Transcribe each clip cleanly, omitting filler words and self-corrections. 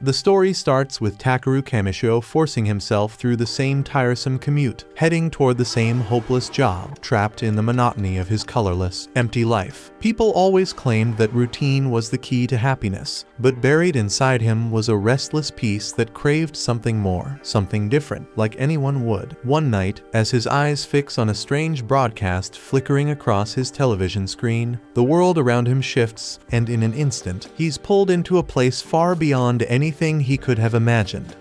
The story starts with Takeru Kamishiro forcing himself through the same tiresome commute, heading toward the same hopeless job, trapped in the monotony of his colorless, empty life. People always claimed that routine was the key to happiness, but buried inside him was a restless piece that craved something more, something different, like anyone would. One night, as his eyes fix on a strange broadcast flickering across his television screen, the world around him shifts, and in an instant, he's pulled into a place far beyond anything he could have imagined.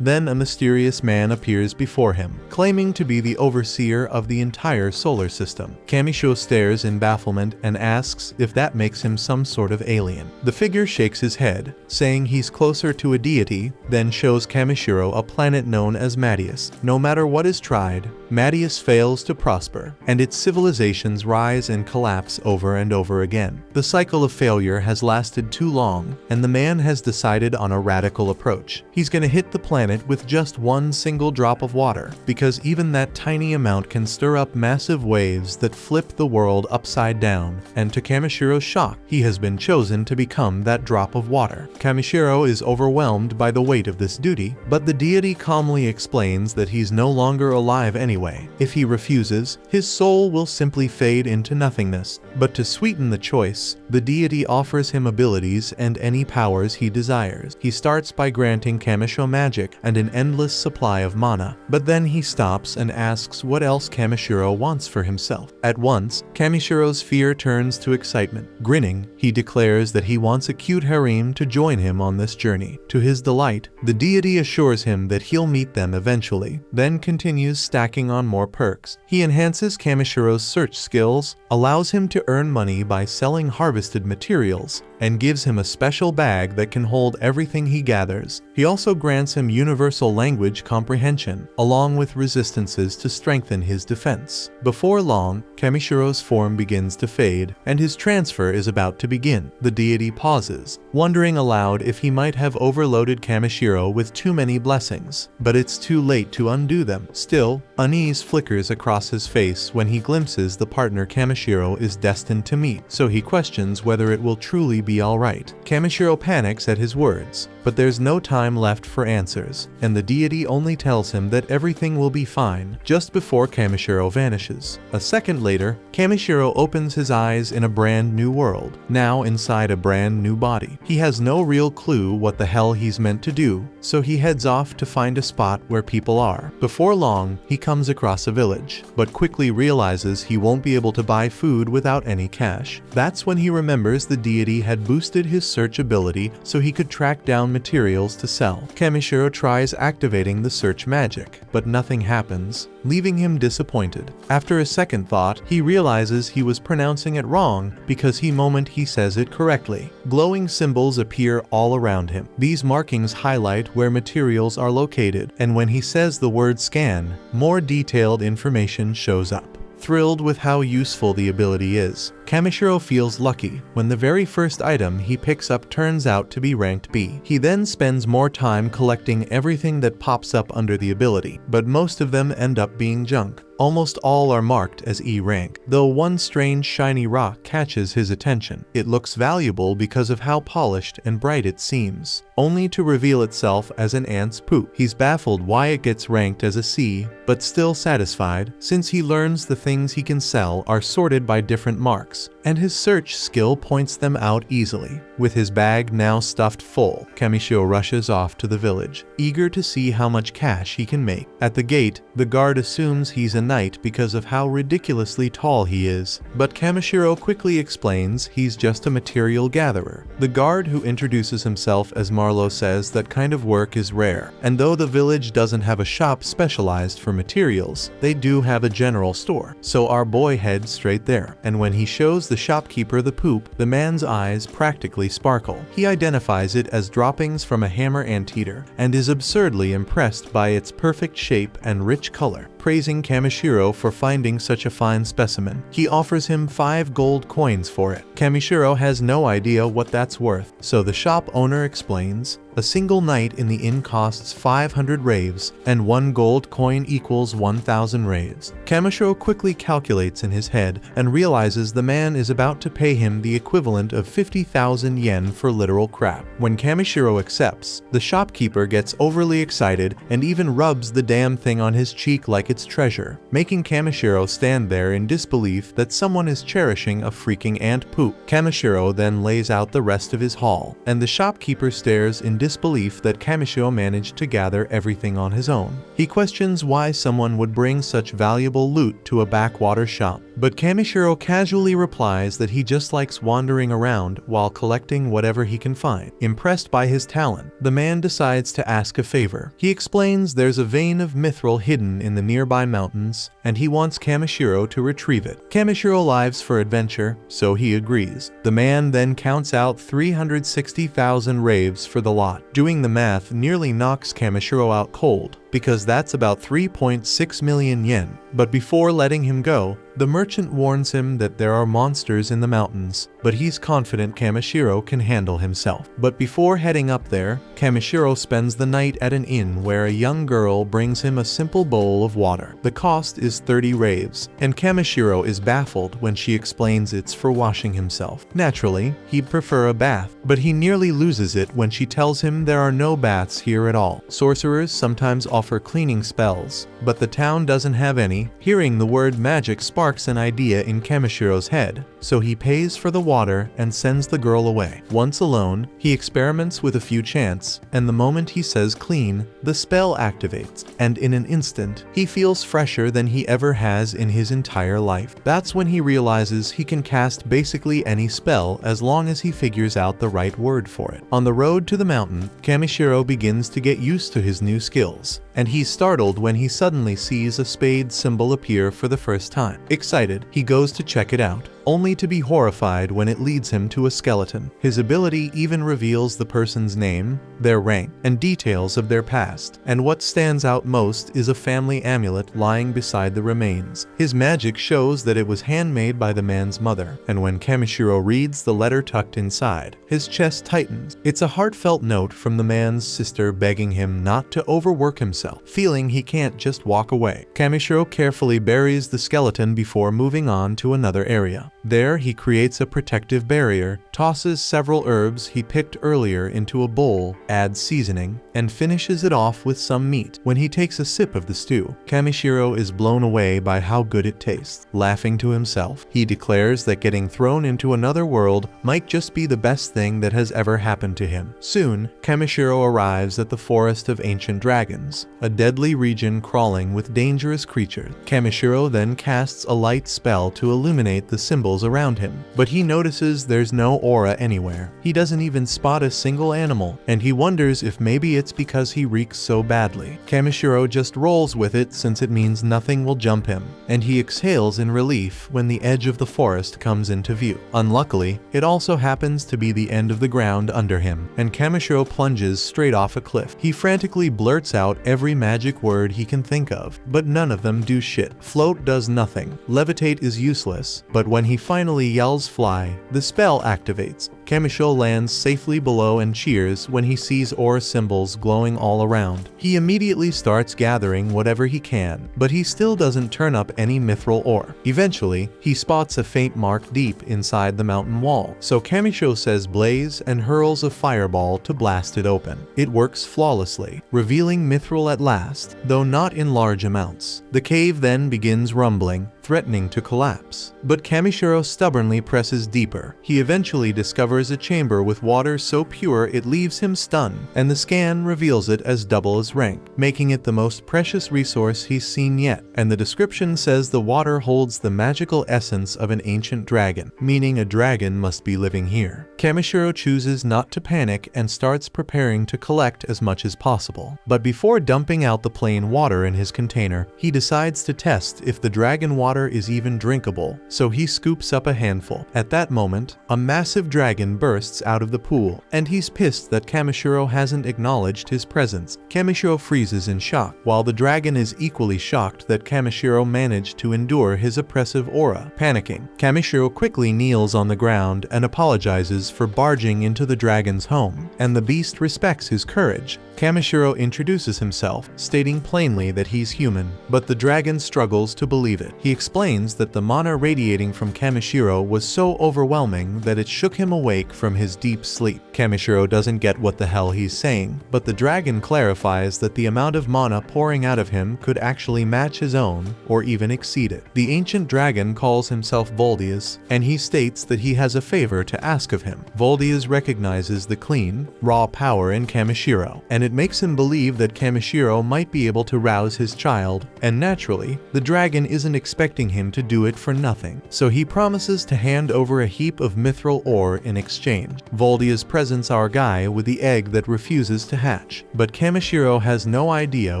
Then a mysterious man appears before him, claiming to be the overseer of the entire solar system. Kamishiro stares in bafflement and asks if that makes him some sort of alien. The figure shakes his head, saying he's closer to a deity, then shows Kamishiro a planet known as Madius. No matter what is tried, Madius fails to prosper, and its civilizations rise and collapse over and over again. The cycle of failure has lasted too long, and the man has decided on a radical approach. He's gonna hit the planet with just one single drop of water, because even that tiny amount can stir up massive waves that flip the world upside down, and to Kamishiro's shock, he has been chosen to become that drop of water. Kamishiro is overwhelmed by the weight of this duty, but the deity calmly explains that he's no longer alive anyway. If he refuses, his soul will simply fade into nothingness. But to sweeten the choice, the deity offers him abilities and any powers he desires. He starts by granting Kamishiro magic and an endless supply of mana, but then he stops and asks what else Kamishiro wants for himself. At once, Kamishiro's fear turns to excitement. Grinning, he declares that he wants a cute harem to join him on this journey. To his delight, the deity assures him that he'll meet them eventually, then continues stacking on more perks. He enhances Kamishiro's search skills, allows him to earn money by selling harvested materials, and gives him a special bag that can hold everything he gathers. He also grants him universal language comprehension, along with resistances to strengthen his defense. Before long, Kamishiro's form begins to fade, and his transfer is about to begin. The deity pauses, wondering aloud if he might have overloaded Kamishiro with too many blessings, but it's too late to undo them. Still, unease flickers across his face when he glimpses the partner Kamishiro is destined to meet, so he questions whether it will truly be alright. Kamishiro panics at his words, but there's no time left for answers, and the deity only tells him that everything will be fine just before Kamishiro vanishes. A second later, Kamishiro opens his eyes in a brand new world, now inside a brand new body. He has no real clue what the hell he's meant to do, so he heads off to find a spot where people are. Before long, he comes across a village, but quickly realizes he won't be able to buy food without any cash. That's when he remembers the deity had boosted his search ability so he could track down materials to sell. Kamishiro tries activating the search magic, but nothing happens, leaving him disappointed. After a second thought, he realizes he was pronouncing it wrong because he says it correctly. Glowing symbols appear all around him. These markings highlight where materials are located, and when he says the word scan, more detailed information shows up. Thrilled with how useful the ability is, Kamishiro feels lucky when the very first item he picks up turns out to be ranked B. He then spends more time collecting everything that pops up under the ability, but most of them end up being junk. Almost all are marked as E rank, though one strange shiny rock catches his attention. It looks valuable because of how polished and bright it seems, only to reveal itself as an ant's poop. He's baffled why it gets ranked as a C, but still satisfied since he learns the things he can sell are sorted by different marks, and his search skill points them out easily. With his bag now stuffed full, Kamishiro rushes off to the village, eager to see how much cash he can make. At the gate, the guard assumes he's a knight because of how ridiculously tall he is, but Kamishiro quickly explains he's just a material gatherer. The guard, who introduces himself as Marlowe, says that kind of work is rare, and though the village doesn't have a shop specialized for materials, they do have a general store, so our boy heads straight there. And when he shows the shopkeeper the poop, the man's eyes practically sparkle. He identifies it as droppings from a hammer anteater and is absurdly impressed by its perfect shape and rich color, praising Kamishiro for finding such a fine specimen. He offers him 5 gold coins for it. Kamishiro has no idea what that's worth, so the shop owner explains, A single night in the inn costs 500 raves, and 1 gold coin equals 1,000 raves. Kamishiro quickly calculates in his head and realizes the man is about to pay him the equivalent of 50,000 yen for literal crap. When Kamishiro accepts, the shopkeeper gets overly excited and even rubs the damn thing on his cheek like it's treasure, making Kamishiro stand there in disbelief that someone is cherishing a freaking ant poop. Kamishiro then lays out the rest of his haul, and the shopkeeper stares in disbelief that Kamishiro managed to gather everything on his own. He questions why someone would bring such valuable loot to a backwater shop, but Kamishiro casually replies that he just likes wandering around while collecting whatever he can find. Impressed by his talent, the man decides to ask a favor. He explains there's a vein of mithril hidden in the nearby mountains, and he wants Kamishiro to retrieve it. Kamishiro lives for adventure, so he agrees. The man then counts out 360,000 raves for the lot. Doing the math nearly knocks Kamishiro out cold, because that's about 3.6 million yen. But before letting him go, the merchant warns him that there are monsters in the mountains, but he's confident Kamishiro can handle himself. But before heading up there, Kamishiro spends the night at an inn where a young girl brings him a simple bowl of water. The cost is 30 raves, and Kamishiro is baffled when she explains it's for washing himself. Naturally, he'd prefer a bath, but he nearly loses it when she tells him there are no baths here at all. Sorcerers sometimes offer cleaning spells, but the town doesn't have any. Hearing the word magic sparks an idea in Kamishiro's head, so he pays for the water and sends the girl away. Once alone, he experiments with a few chants, and the moment he says clean, the spell activates, and in an instant, he feels fresher than he ever has in his entire life. That's when he realizes he can cast basically any spell as long as he figures out the right word for it. On the road to the mountain, Kamishiro begins to get used to his new skills, and he's startled when he suddenly sees a spade symbol appear for the first time. Excited, he goes to check it out, only to be horrified when it leads him to a skeleton. His ability even reveals the person's name, their rank, and details of their past, and what stands out most is a family amulet lying beside the remains. His magic shows that it was handmade by the man's mother, and when Kamishiro reads the letter tucked inside, his chest tightens. It's a heartfelt note from the man's sister begging him not to overwork himself, feeling he can't just walk away. Kamishiro carefully buries the skeleton before moving on to another area. There, he creates a protective barrier, tosses several herbs he picked earlier into a bowl, adds seasoning, and finishes it off with some meat. When he takes a sip of the stew, Kamishiro is blown away by how good it tastes. Laughing to himself, he declares that getting thrown into another world might just be the best thing that has ever happened to him. Soon, Kamishiro arrives at the Forest of Ancient Dragons, a deadly region crawling with dangerous creatures. Kamishiro then casts a light spell to illuminate the symbols around him, but he notices there's no aura anywhere. He doesn't even spot a single animal, and he wonders if maybe it's because he reeks so badly. Kamishiro just rolls with it since it means nothing will jump him, and he exhales in relief when the edge of the forest comes into view. Unluckily, it also happens to be the end of the ground under him, and Kamishiro plunges straight off a cliff. He frantically blurts out every magic word he can think of, but none of them do shit. Float does nothing. Levitate is useless, but when he finally yells fly, the spell activates. Kamishiro lands safely below and cheers when he sees ore symbols glowing all around. He immediately starts gathering whatever he can, but he still doesn't turn up any mithril ore. Eventually, he spots a faint mark deep inside the mountain wall, so Kamishiro says blaze and hurls a fireball to blast it open. It works flawlessly, revealing mithril at last, though not in large amounts. The cave then begins rumbling, threatening to collapse, but Kamishiro stubbornly presses deeper. He eventually discovers a chamber with water so pure it leaves him stunned, and the scan reveals it as double his rank, making it the most precious resource he's seen yet. And the description says the water holds the magical essence of an ancient dragon, meaning a dragon must be living here. Kamishiro chooses not to panic and starts preparing to collect as much as possible. But before dumping out the plain water in his container, he decides to test if the dragon water water is even drinkable, so he scoops up a handful. At that moment, a massive dragon bursts out of the pool, and he's pissed that Kamishiro hasn't acknowledged his presence. Kamishiro freezes in shock, while the dragon is equally shocked that Kamishiro managed to endure his oppressive aura. Panicking, Kamishiro quickly kneels on the ground and apologizes for barging into the dragon's home, and the beast respects his courage. Kamishiro introduces himself, stating plainly that he's human, but the dragon struggles to believe it. He explains that the mana radiating from Kamishiro was so overwhelming that it shook him awake from his deep sleep. Kamishiro doesn't get what the hell he's saying, but the dragon clarifies that the amount of mana pouring out of him could actually match his own, or even exceed it. The ancient dragon calls himself Voldius, and he states that he has a favor to ask of him. Voldius recognizes the clean, raw power in Kamishiro, and it makes him believe that Kamishiro might be able to rouse his child, and naturally, the dragon isn't expecting him to do it for nothing, so he promises to hand over a heap of mithril ore in exchange. Voldius presents our guy with the egg that refuses to hatch, but Kamishiro has no idea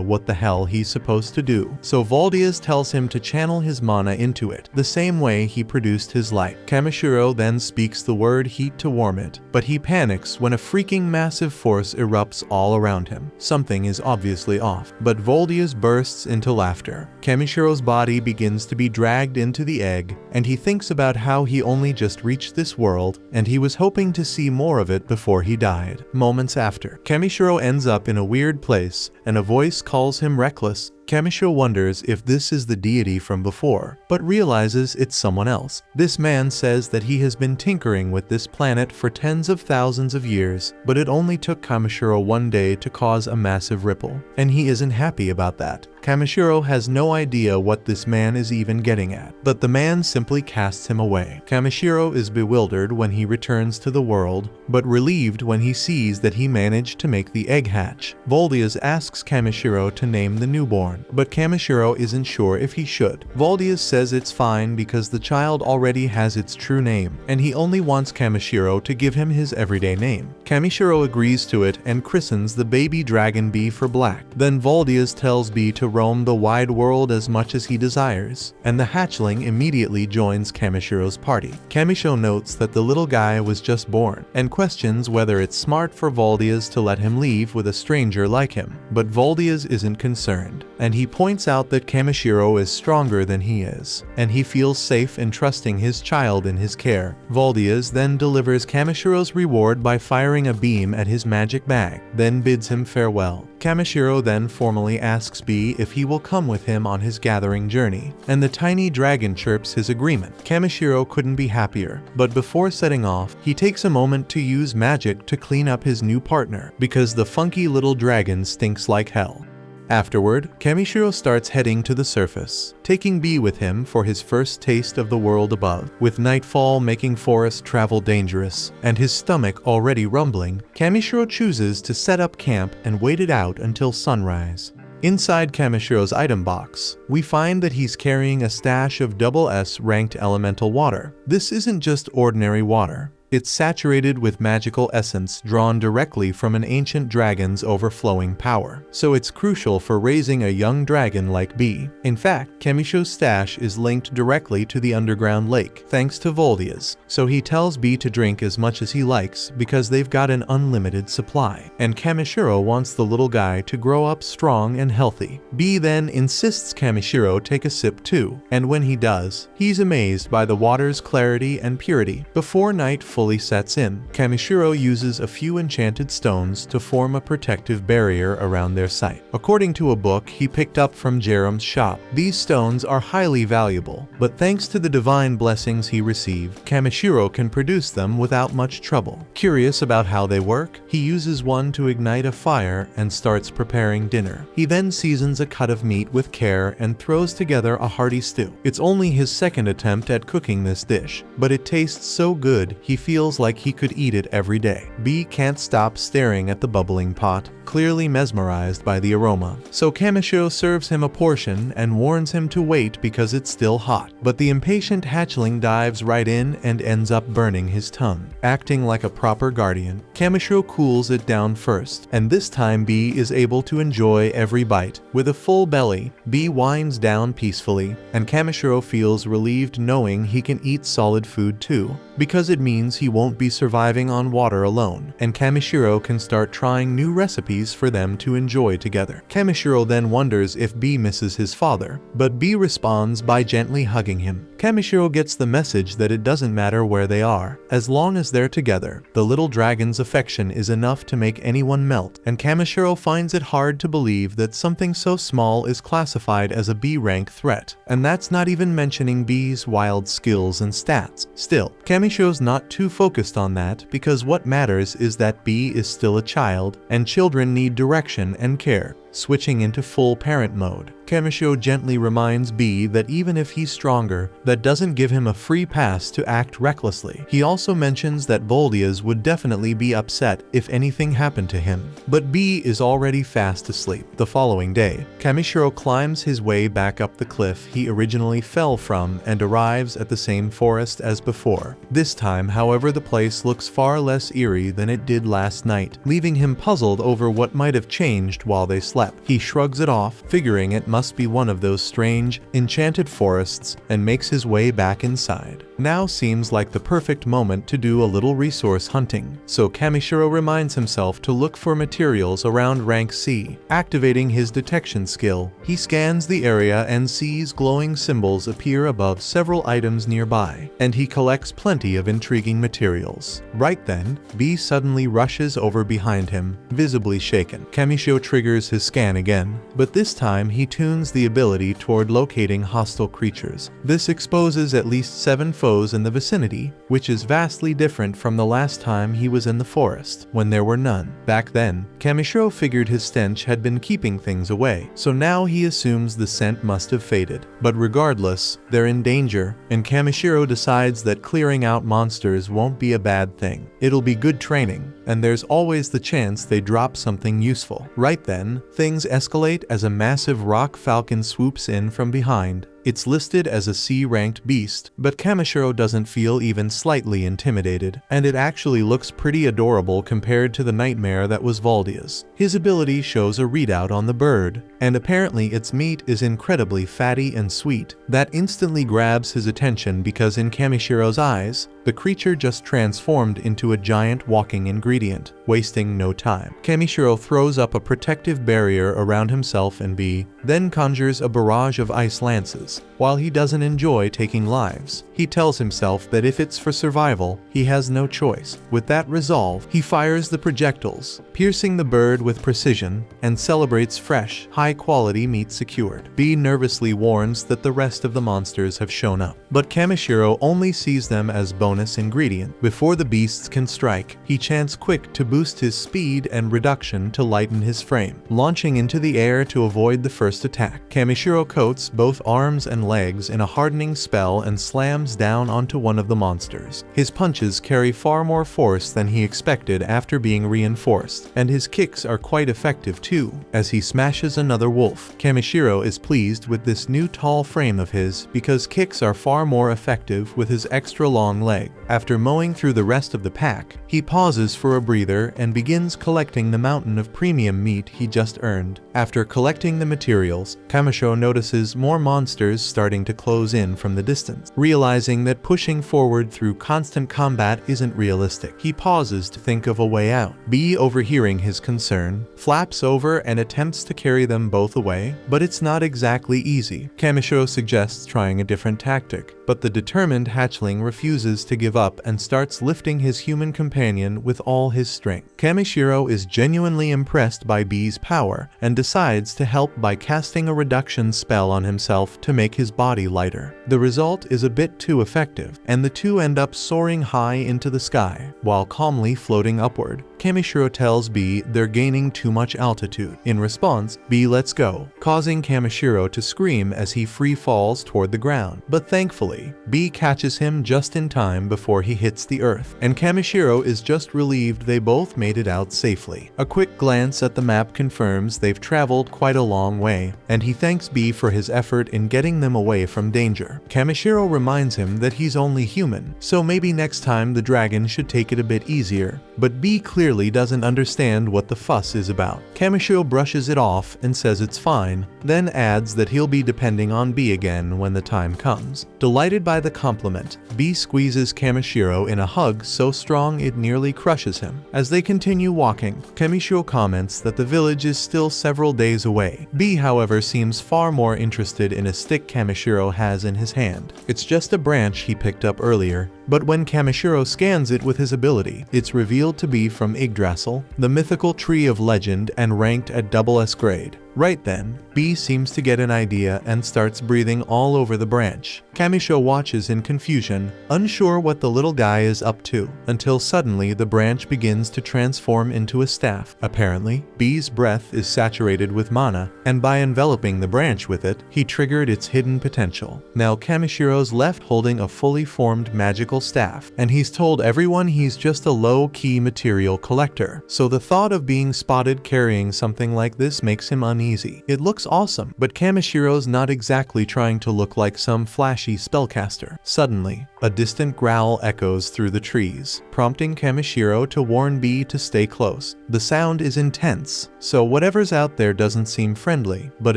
what the hell he's supposed to do, so Voldius tells him to channel his mana into it, the same way he produced his light. Kamishiro then speaks the word heat to warm it, but he panics when a freaking massive force erupts all around him. Something is obviously off, but Voldius bursts into laughter. Kamishiro's body begins to be dragged into the egg, and he thinks about how he only just reached this world, and he was hoping to see more of it before he died. Moments after, Kamishiro ends up in a weird place, and a voice calls him reckless. Kamishiro wonders if this is the deity from before, but realizes it's someone else. This man says that he has been tinkering with this planet for tens of thousands of years, but it only took Kamishiro one day to cause a massive ripple, and he isn't happy about that. Kamishiro has no idea what this man is even getting at, but the man simply casts him away. Kamishiro is bewildered when he returns to the world, but relieved when he sees that he managed to make the egg hatch. Voldius asks Kamishiro to name the newborn, but Kamishiro isn't sure if he should. Voldius says it's fine because the child already has its true name, and he only wants Kamishiro to give him his everyday name. Kamishiro agrees to it and christens the baby dragon Bee for Black. Then Voldius tells Bee to roam the wide world as much as he desires, and the hatchling immediately joins Kamishiro's party. Kamishiro notes that the little guy was just born, and questions whether it's smart for Voldius to let him leave with a stranger like him, but Voldius isn't concerned, and he points out that Kamishiro is stronger than he is, and he feels safe in trusting his child in his care. Voldius then delivers Kamishiro's reward by firing a beam at his magic bag, then bids him farewell. Kamishiro then formally asks Bee if he will come with him on his gathering journey, and the tiny dragon chirps his agreement. Kamishiro couldn't be happier, but before setting off, he takes a moment to use magic to clean up his new partner, because the funky little dragon stinks like hell. Afterward, Kamishiro starts heading to the surface, taking Bee with him for his first taste of the world above. With nightfall making forest travel dangerous, and his stomach already rumbling, Kamishiro chooses to set up camp and wait it out until sunrise. Inside Kamishiro's item box, we find that he's carrying a stash of SS ranked elemental water. This isn't just ordinary water. It's saturated with magical essence drawn directly from an ancient dragon's overflowing power, so it's crucial for raising a young dragon like Bee. In fact, Kamishiro's stash is linked directly to the underground lake, thanks to Voldius, so he tells Bee to drink as much as he likes because they've got an unlimited supply, and Kamishiro wants the little guy to grow up strong and healthy. Bee then insists Kamishiro take a sip too, and when he does, he's amazed by the water's clarity and purity. Before night fully sets in, Kamishiro uses a few enchanted stones to form a protective barrier around their site. According to a book he picked up from Jerem's shop, these stones are highly valuable, but thanks to the divine blessings he received, Kamishiro can produce them without much trouble. Curious about how they work, he uses one to ignite a fire and starts preparing dinner. He then seasons a cut of meat with care and throws together a hearty stew. It's only his second attempt at cooking this dish, but it tastes so good he feels like he could eat it every day. Bee can't stop staring at the bubbling pot, clearly mesmerized by the aroma. So Kamishiro serves him a portion and warns him to wait because it's still hot. But the impatient hatchling dives right in and ends up burning his tongue. Acting like a proper guardian, Kamishiro cools it down first, and this time B is able to enjoy every bite. With a full belly, B winds down peacefully, and Kamishiro feels relieved knowing he can eat solid food too, because it means he won't be surviving on water alone, and Kamishiro can start trying new recipes for them to enjoy together. Kamishiro then wonders if B misses his father, but B responds by gently hugging him. Kamishiro gets the message that it doesn't matter where they are, as long as they're together. The little dragon's affection is enough to make anyone melt, and Kamishiro finds it hard to believe that something so small is classified as a B-rank threat, and that's not even mentioning B's wild skills and stats. Still, Kamishiro's not too focused on that because what matters is that B is still a child, and children need direction and care. Switching into full parent mode, Kamishiro gently reminds B that even if he's stronger, that doesn't give him a free pass to act recklessly. He also mentions that Voldias would definitely be upset if anything happened to him. But B is already fast asleep. The following day, Kamishiro climbs his way back up the cliff he originally fell from and arrives at the same forest as before. This time, however, the place looks far less eerie than it did last night, leaving him puzzled over what might have changed while they slept. He shrugs it off, figuring it must be one of those strange, enchanted forests, and makes his way back inside. Now seems like the perfect moment to do a little resource hunting, so Kamishiro reminds himself to look for materials around rank C. Activating his detection skill, he scans the area and sees glowing symbols appear above several items nearby, and he collects plenty of intriguing materials. Right then, B suddenly rushes over behind him, visibly shaken. Kamishiro triggers his scan again, but this time he tunes the ability toward locating hostile creatures. This exposes at least 7 foes in the vicinity, which is vastly different from the last time he was in the forest, when there were none. Back then, Kamishiro figured his stench had been keeping things away, so now he assumes the scent must have faded. But regardless, they're in danger, and Kamishiro decides that clearing out monsters won't be a bad thing. It'll be good training, and there's always the chance they drop something useful. Right then, things escalate as a massive rock falcon swoops in from behind. It's listed as a C-ranked beast, but Kamishiro doesn't feel even slightly intimidated, and it actually looks pretty adorable compared to the nightmare that was Voldia's. His ability shows a readout on the bird, and apparently its meat is incredibly fatty and sweet. That instantly grabs his attention because in Kamishiro's eyes, the creature just transformed into a giant walking ingredient. Wasting no time, Kamishiro throws up a protective barrier around himself and B, then conjures a barrage of ice lances. While he doesn't enjoy taking lives, he tells himself that if it's for survival, he has no choice. With that resolve, he fires the projectiles, piercing the bird with precision, and celebrates fresh, high-quality meat secured. B nervously warns that the rest of the monsters have shown up, but Kamishiro only sees them as bonus ingredient. Before the beasts can strike, he chants quick to boost his speed and reduction to lighten his frame, launching into the air to avoid the first attack. Kamishiro coats both arms and legs in a hardening spell and slams down onto one of the monsters. His punches carry far more force than he expected after being reinforced, and his kicks are quite effective too, as he smashes another wolf. Kamishiro is pleased with this new tall frame of his because kicks are far more effective with his extra long leg. After mowing through the rest of the pack, he pauses for a breather and begins collecting the mountain of premium meat he just earned. After collecting the materials, Kamishiro notices more monsters starting to close in from the distance. Realizing that pushing forward through constant combat isn't realistic, he pauses to think of a way out. B, overhearing his concern, flaps over and attempts to carry them both away, but it's not exactly easy. Kamishiro suggests trying a different tactic, but the determined hatchling refuses to give up and starts lifting his human companion with all his strength. Kamishiro is genuinely impressed by B's power and decides to help by casting a reduction spell on himself to make his body lighter. The result is a bit too effective, and the two end up soaring high into the sky, while calmly floating upward. Kamishiro tells tells B they're gaining too much altitude. In response, B lets go, causing Kamishiro to scream as he free falls toward the ground. But thankfully, B catches him just in time before he hits the earth, and Kamishiro is just relieved they both made it out safely. A quick glance at the map confirms they've traveled quite a long way, and he thanks B for his effort in getting them away from danger. Kamishiro reminds him that he's only human, so maybe next time the dragon should take it a bit easier, but B clearly doesn't understand what the fuss is about. Kamishiro brushes it off and says it's fine, then adds that he'll be depending on B again when the time comes. Delighted by the compliment, B squeezes Kamishiro in a hug so strong it nearly crushes him. As they continue walking, Kamishiro comments that the village is still several days away. B, however, seems far more interested in a stick Kamishiro has in his hand. It's just a branch he picked up earlier, but when Kamishiro scans it with his ability, it's revealed to be from Yggdrasil, the mythical tree of legend and ranked at SS grade. Right then, B seems to get an idea and starts breathing all over the branch. Kamishiro watches in confusion, unsure what the little guy is up to, until suddenly the branch begins to transform into a staff. Apparently, B's breath is saturated with mana, and by enveloping the branch with it, he triggered its hidden potential. Now Kamishiro's left holding a fully formed magical staff, and he's told everyone he's just a low-key material collector, so the thought of being spotted carrying something like this makes him uneasy. It looks awesome, but Kamishiro's not exactly trying to look like some flashy spellcaster. Suddenly, a distant growl echoes through the trees, prompting Kamishiro to warn B to stay close. The sound is intense, so whatever's out there doesn't seem friendly, but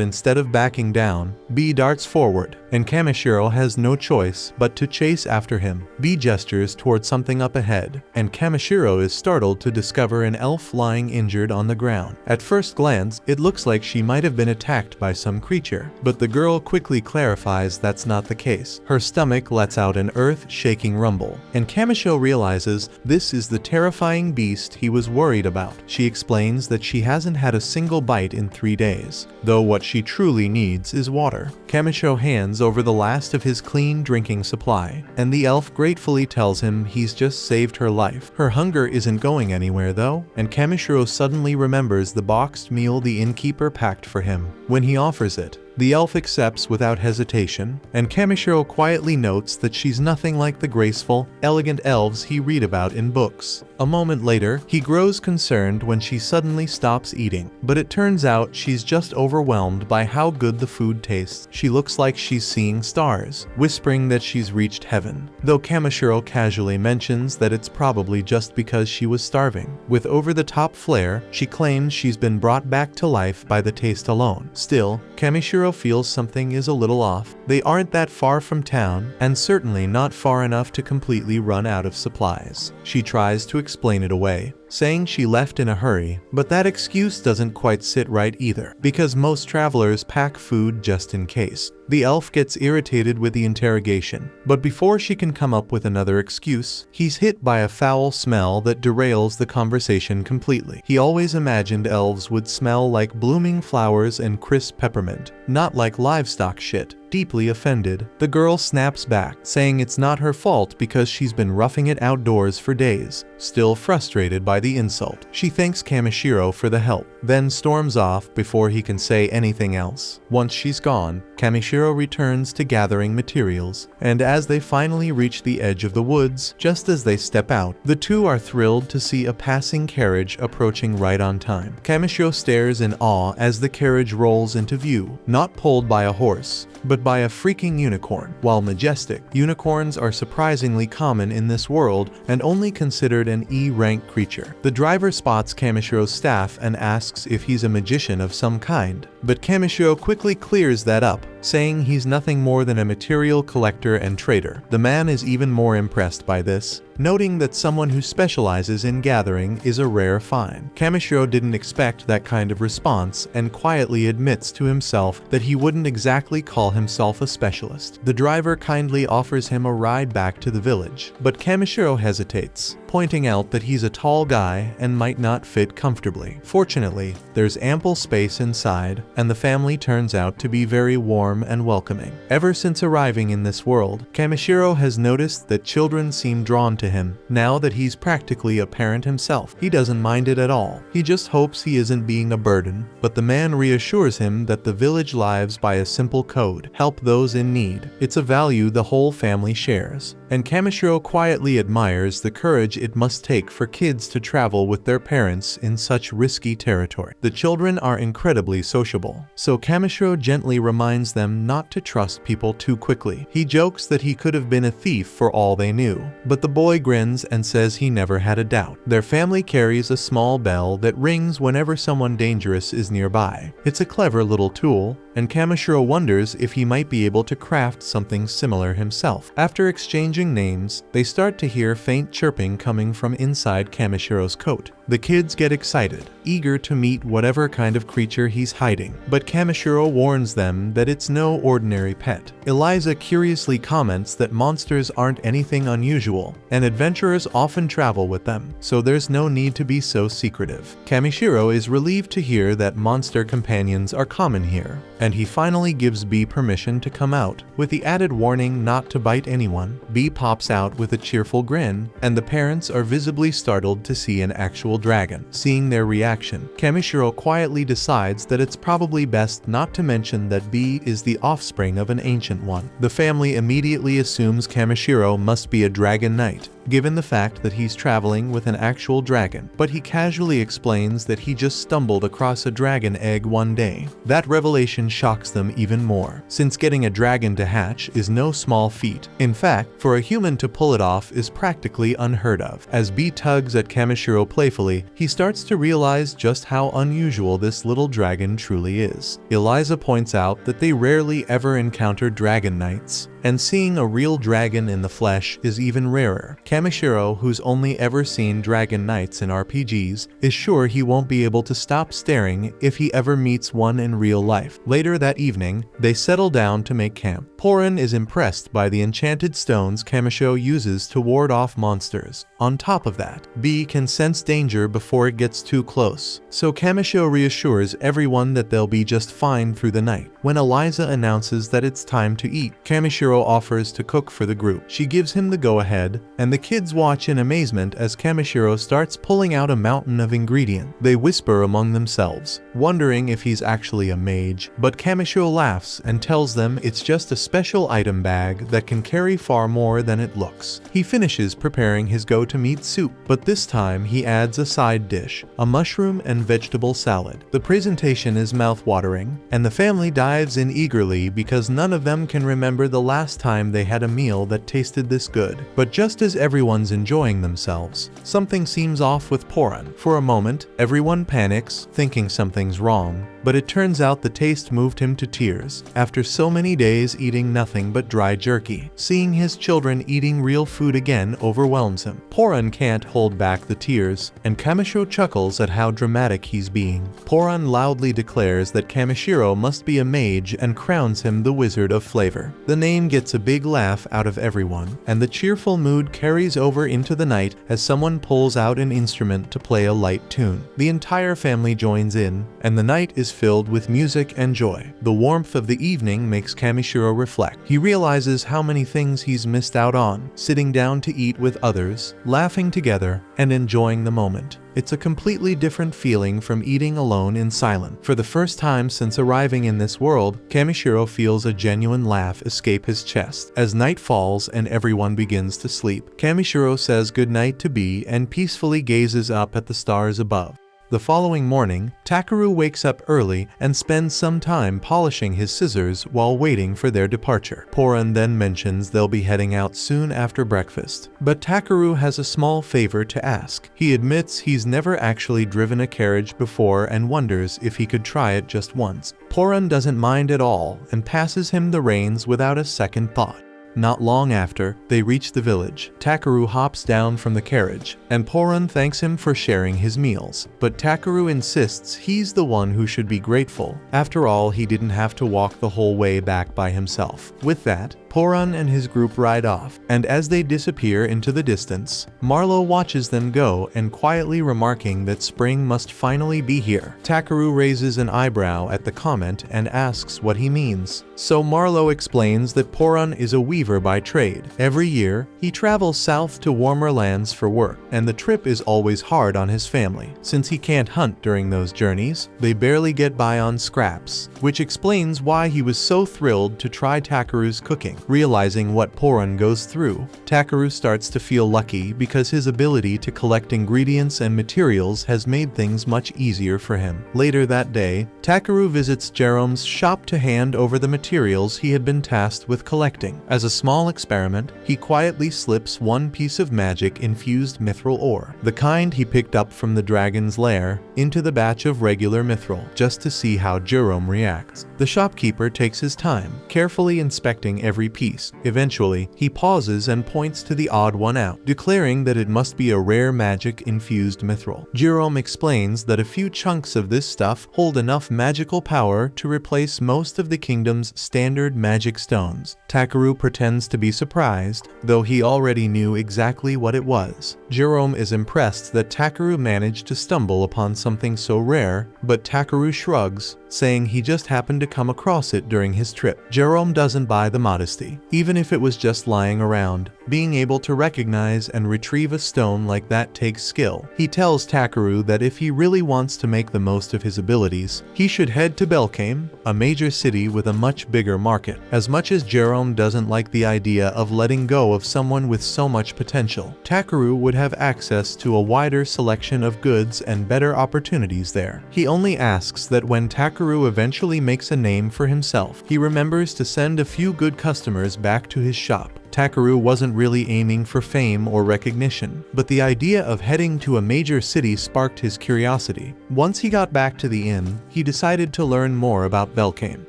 instead of backing down, B darts forward, and Kamishiro has no choice but to chase after him. B gestures towards something up ahead, and Kamishiro is startled to discover an elf lying injured on the ground. At first glance, it looks like she might have been attacked by some creature, but the girl quickly clarifies that's not the case. Her stomach lets out an earth-shaking rumble, and Kamishiro realizes this is the terrifying beast he was worried about. She explains that she hasn't had a single bite in 3 days, though what she truly needs is water. Kamishiro hands over the last of his clean drinking supply, and the elf gratefully tells him he's just saved her life. Her hunger isn't going anywhere though, and Kamishiro suddenly remembers the boxed meal the innkeeper packed for him. When he offers it, the elf accepts without hesitation, and Kamishiro quietly notes that she's nothing like the graceful, elegant elves he read about in books. A moment later, he grows concerned when she suddenly stops eating, but it turns out she's just overwhelmed by how good the food tastes. She looks like she's seeing stars, whispering that she's reached heaven, though Kamishiro casually mentions that it's probably just because she was starving. With over-the-top flair, she claims she's been brought back to life by the taste alone. Still, Kamishiro feels something is a little off. They aren't that far from town, and certainly not far enough to completely run out of supplies. She tries to explain it away, saying she left in a hurry, but that excuse doesn't quite sit right either, because most travelers pack food just in case. The elf gets irritated with the interrogation, but before she can come up with another excuse, he's hit by a foul smell that derails the conversation completely. He always imagined elves would smell like blooming flowers and crisp peppermint, not like livestock shit. Deeply offended, the girl snaps back, saying it's not her fault because she's been roughing it outdoors for days. Still frustrated by the insult, she thanks Kamishiro for the help, then storms off before he can say anything else. Once she's gone, Kamishiro returns to gathering materials, and as they finally reach the edge of the woods, just as they step out, the two are thrilled to see a passing carriage approaching right on time. Kamishiro stares in awe as the carriage rolls into view, not pulled by a horse, but by a freaking unicorn. While majestic, unicorns are surprisingly common in this world and only considered an E-rank creature. The driver spots Kamishiro's staff and asks if he's a magician of some kind, but Kamishiro quickly clears that up, saying he's nothing more than a material collector and trader. The man is even more impressed by this, noting that someone who specializes in gathering is a rare find. Kamishiro didn't expect that kind of response and quietly admits to himself that he wouldn't exactly call himself a specialist. The driver kindly offers him a ride back to the village, but Kamishiro hesitates, pointing out that he's a tall guy and might not fit comfortably. Fortunately, there's ample space inside, and the family turns out to be very warm and welcoming. Ever since arriving in this world, Kamishiro has noticed that children seem drawn to to him. Now that he's practically a parent himself, he doesn't mind it at all. He just hopes he isn't being a burden, but the man reassures him that the village lives by a simple code: help those in need. It's a value the whole family shares, and Kamishiro quietly admires the courage it must take for kids to travel with their parents in such risky territory. The children are incredibly sociable, so Kamishiro gently reminds them not to trust people too quickly. He jokes that he could have been a thief for all they knew, but the boy grins and says he never had a doubt. Their family carries a small bell that rings whenever someone dangerous is nearby. It's a clever little tool, and Kamishiro wonders if he might be able to craft something similar himself. After exchanging names, they start to hear faint chirping coming from inside Kamishiro's coat. The kids get excited, eager to meet whatever kind of creature he's hiding, but Kamishiro warns them that it's no ordinary pet. Eliza curiously comments that monsters aren't anything unusual, and adventurers often travel with them, so there's no need to be so secretive. Kamishiro is relieved to hear that monster companions are common here, and he finally gives Bee permission to come out, with the added warning not to bite anyone. Bee pops out with a cheerful grin, and the parents are visibly startled to see an actual dragon. Seeing their reaction, Kamishiro quietly decides that it's probably best not to mention that Bee is the offspring of an ancient one. The family immediately assumes Kamishiro must be a dragon knight, given the fact that he's traveling with an actual dragon, but he casually explains that he just stumbled across a dragon egg one day. That revelation shocks them even more, since getting a dragon to hatch is no small feat. In fact, for a human to pull it off is practically unheard of. As Bee tugs at Kamishiro playfully, he starts to realize just how unusual this little dragon truly is. Eliza points out that they rarely ever encounter dragon knights, and seeing a real dragon in the flesh is even rarer. Kamishiro, who's only ever seen dragon knights in RPGs, is sure he won't be able to stop staring if he ever meets one in real life. Later that evening, they settle down to make camp. Porin is impressed by the enchanted stones Kamishiro uses to ward off monsters. On top of that, Bee can sense danger before it gets too close, so Kamishiro reassures everyone that they'll be just fine through the night. When Eliza announces that it's time to eat, Kamishiro offers to cook for the group. She gives him the go-ahead, and the kids watch in amazement as Kamishiro starts pulling out a mountain of ingredients. They whisper among themselves, wondering if he's actually a mage, but Kamishiro laughs and tells them it's just a special item bag that can carry far more than it looks. He finishes preparing his go-to-meat soup, but this time he adds a side dish, a mushroom and vegetable salad. The presentation is mouth-watering, and the family dives in eagerly because none of them can remember the last time they had a meal that tasted this good. But just as everyone's enjoying themselves, something seems off with Porin. For a moment, everyone panics, thinking something's wrong, but it turns out the taste moved him to tears. After so many days eating nothing but dry jerky, seeing his children eating real food again overwhelms him. Porin can't hold back the tears, and Kamishiro chuckles at how dramatic he's being. Porin loudly declares that Kamishiro must be a mage and crowns him the Wizard of Flavor. The name gets a big laugh out of everyone, and the cheerful mood carries over into the night as someone pulls out an instrument to play a light tune. The entire family joins in, and the night is filled with music and joy. The warmth of the evening makes Kamishiro reflect. He realizes how many things he's missed out on, sitting down to eat with others, laughing together, and enjoying the moment. It's a completely different feeling from eating alone in silence. For the first time since arriving in this world, Kamishiro feels a genuine laugh escape his chest. As night falls and everyone begins to sleep, Kamishiro says goodnight to Bee and peacefully gazes up at the stars above. The following morning, Takeru wakes up early and spends some time polishing his scissors while waiting for their departure. Porin then mentions they'll be heading out soon after breakfast, but Takeru has a small favor to ask. He admits he's never actually driven a carriage before and wonders if he could try it just once. Porin doesn't mind at all and passes him the reins without a second thought. Not long after, they reach the village. Takeru hops down from the carriage, and Porin thanks him for sharing his meals. But Takeru insists he's the one who should be grateful. After all, he didn't have to walk the whole way back by himself. With that, Poran and his group ride off, and as they disappear into the distance, Marlowe watches them go and quietly remarking that spring must finally be here. Takaru raises an eyebrow at the comment and asks what he means. So Marlowe explains that Poran is a weaver by trade. Every year, he travels south to warmer lands for work, and the trip is always hard on his family. Since he can't hunt during those journeys, they barely get by on scraps, which explains why he was so thrilled to try Takaru's cooking. Realizing what Poran goes through, Takaru starts to feel lucky because his ability to collect ingredients and materials has made things much easier for him. Later that day, Takaru visits Jerome's shop to hand over the materials he had been tasked with collecting. As a small experiment, he quietly slips one piece of magic-infused mithril ore, the kind he picked up from the dragon's lair, into the batch of regular mithril, just to see how Jerome reacts. The shopkeeper takes his time, carefully inspecting every piece. Eventually, he pauses and points to the odd one out, declaring that it must be a rare magic-infused mithril. Jerome explains that a few chunks of this stuff hold enough magical power to replace most of the kingdom's standard magic stones. Takaru pretends to be surprised, though he already knew exactly what it was. Jerome is impressed that Takaru managed to stumble upon something so rare, but Takaru shrugs, saying he just happened to come across it during his trip. Jerome doesn't buy the modesty. Even if it was just lying around, being able to recognize and retrieve a stone like that takes skill. He tells Takaru that if he really wants to make the most of his abilities, he should head to Belkane, a major city with a much bigger market. As much as Jerome doesn't like the idea of letting go of someone with so much potential, Takaru would have access to a wider selection of goods and better opportunities there. He only asks that when Takaru eventually makes a name for himself, he remembers to send a few good customers back to his shop. Takaru wasn't really aiming for fame or recognition, but the idea of heading to a major city sparked his curiosity. Once he got back to the inn, he decided to learn more about Belkane.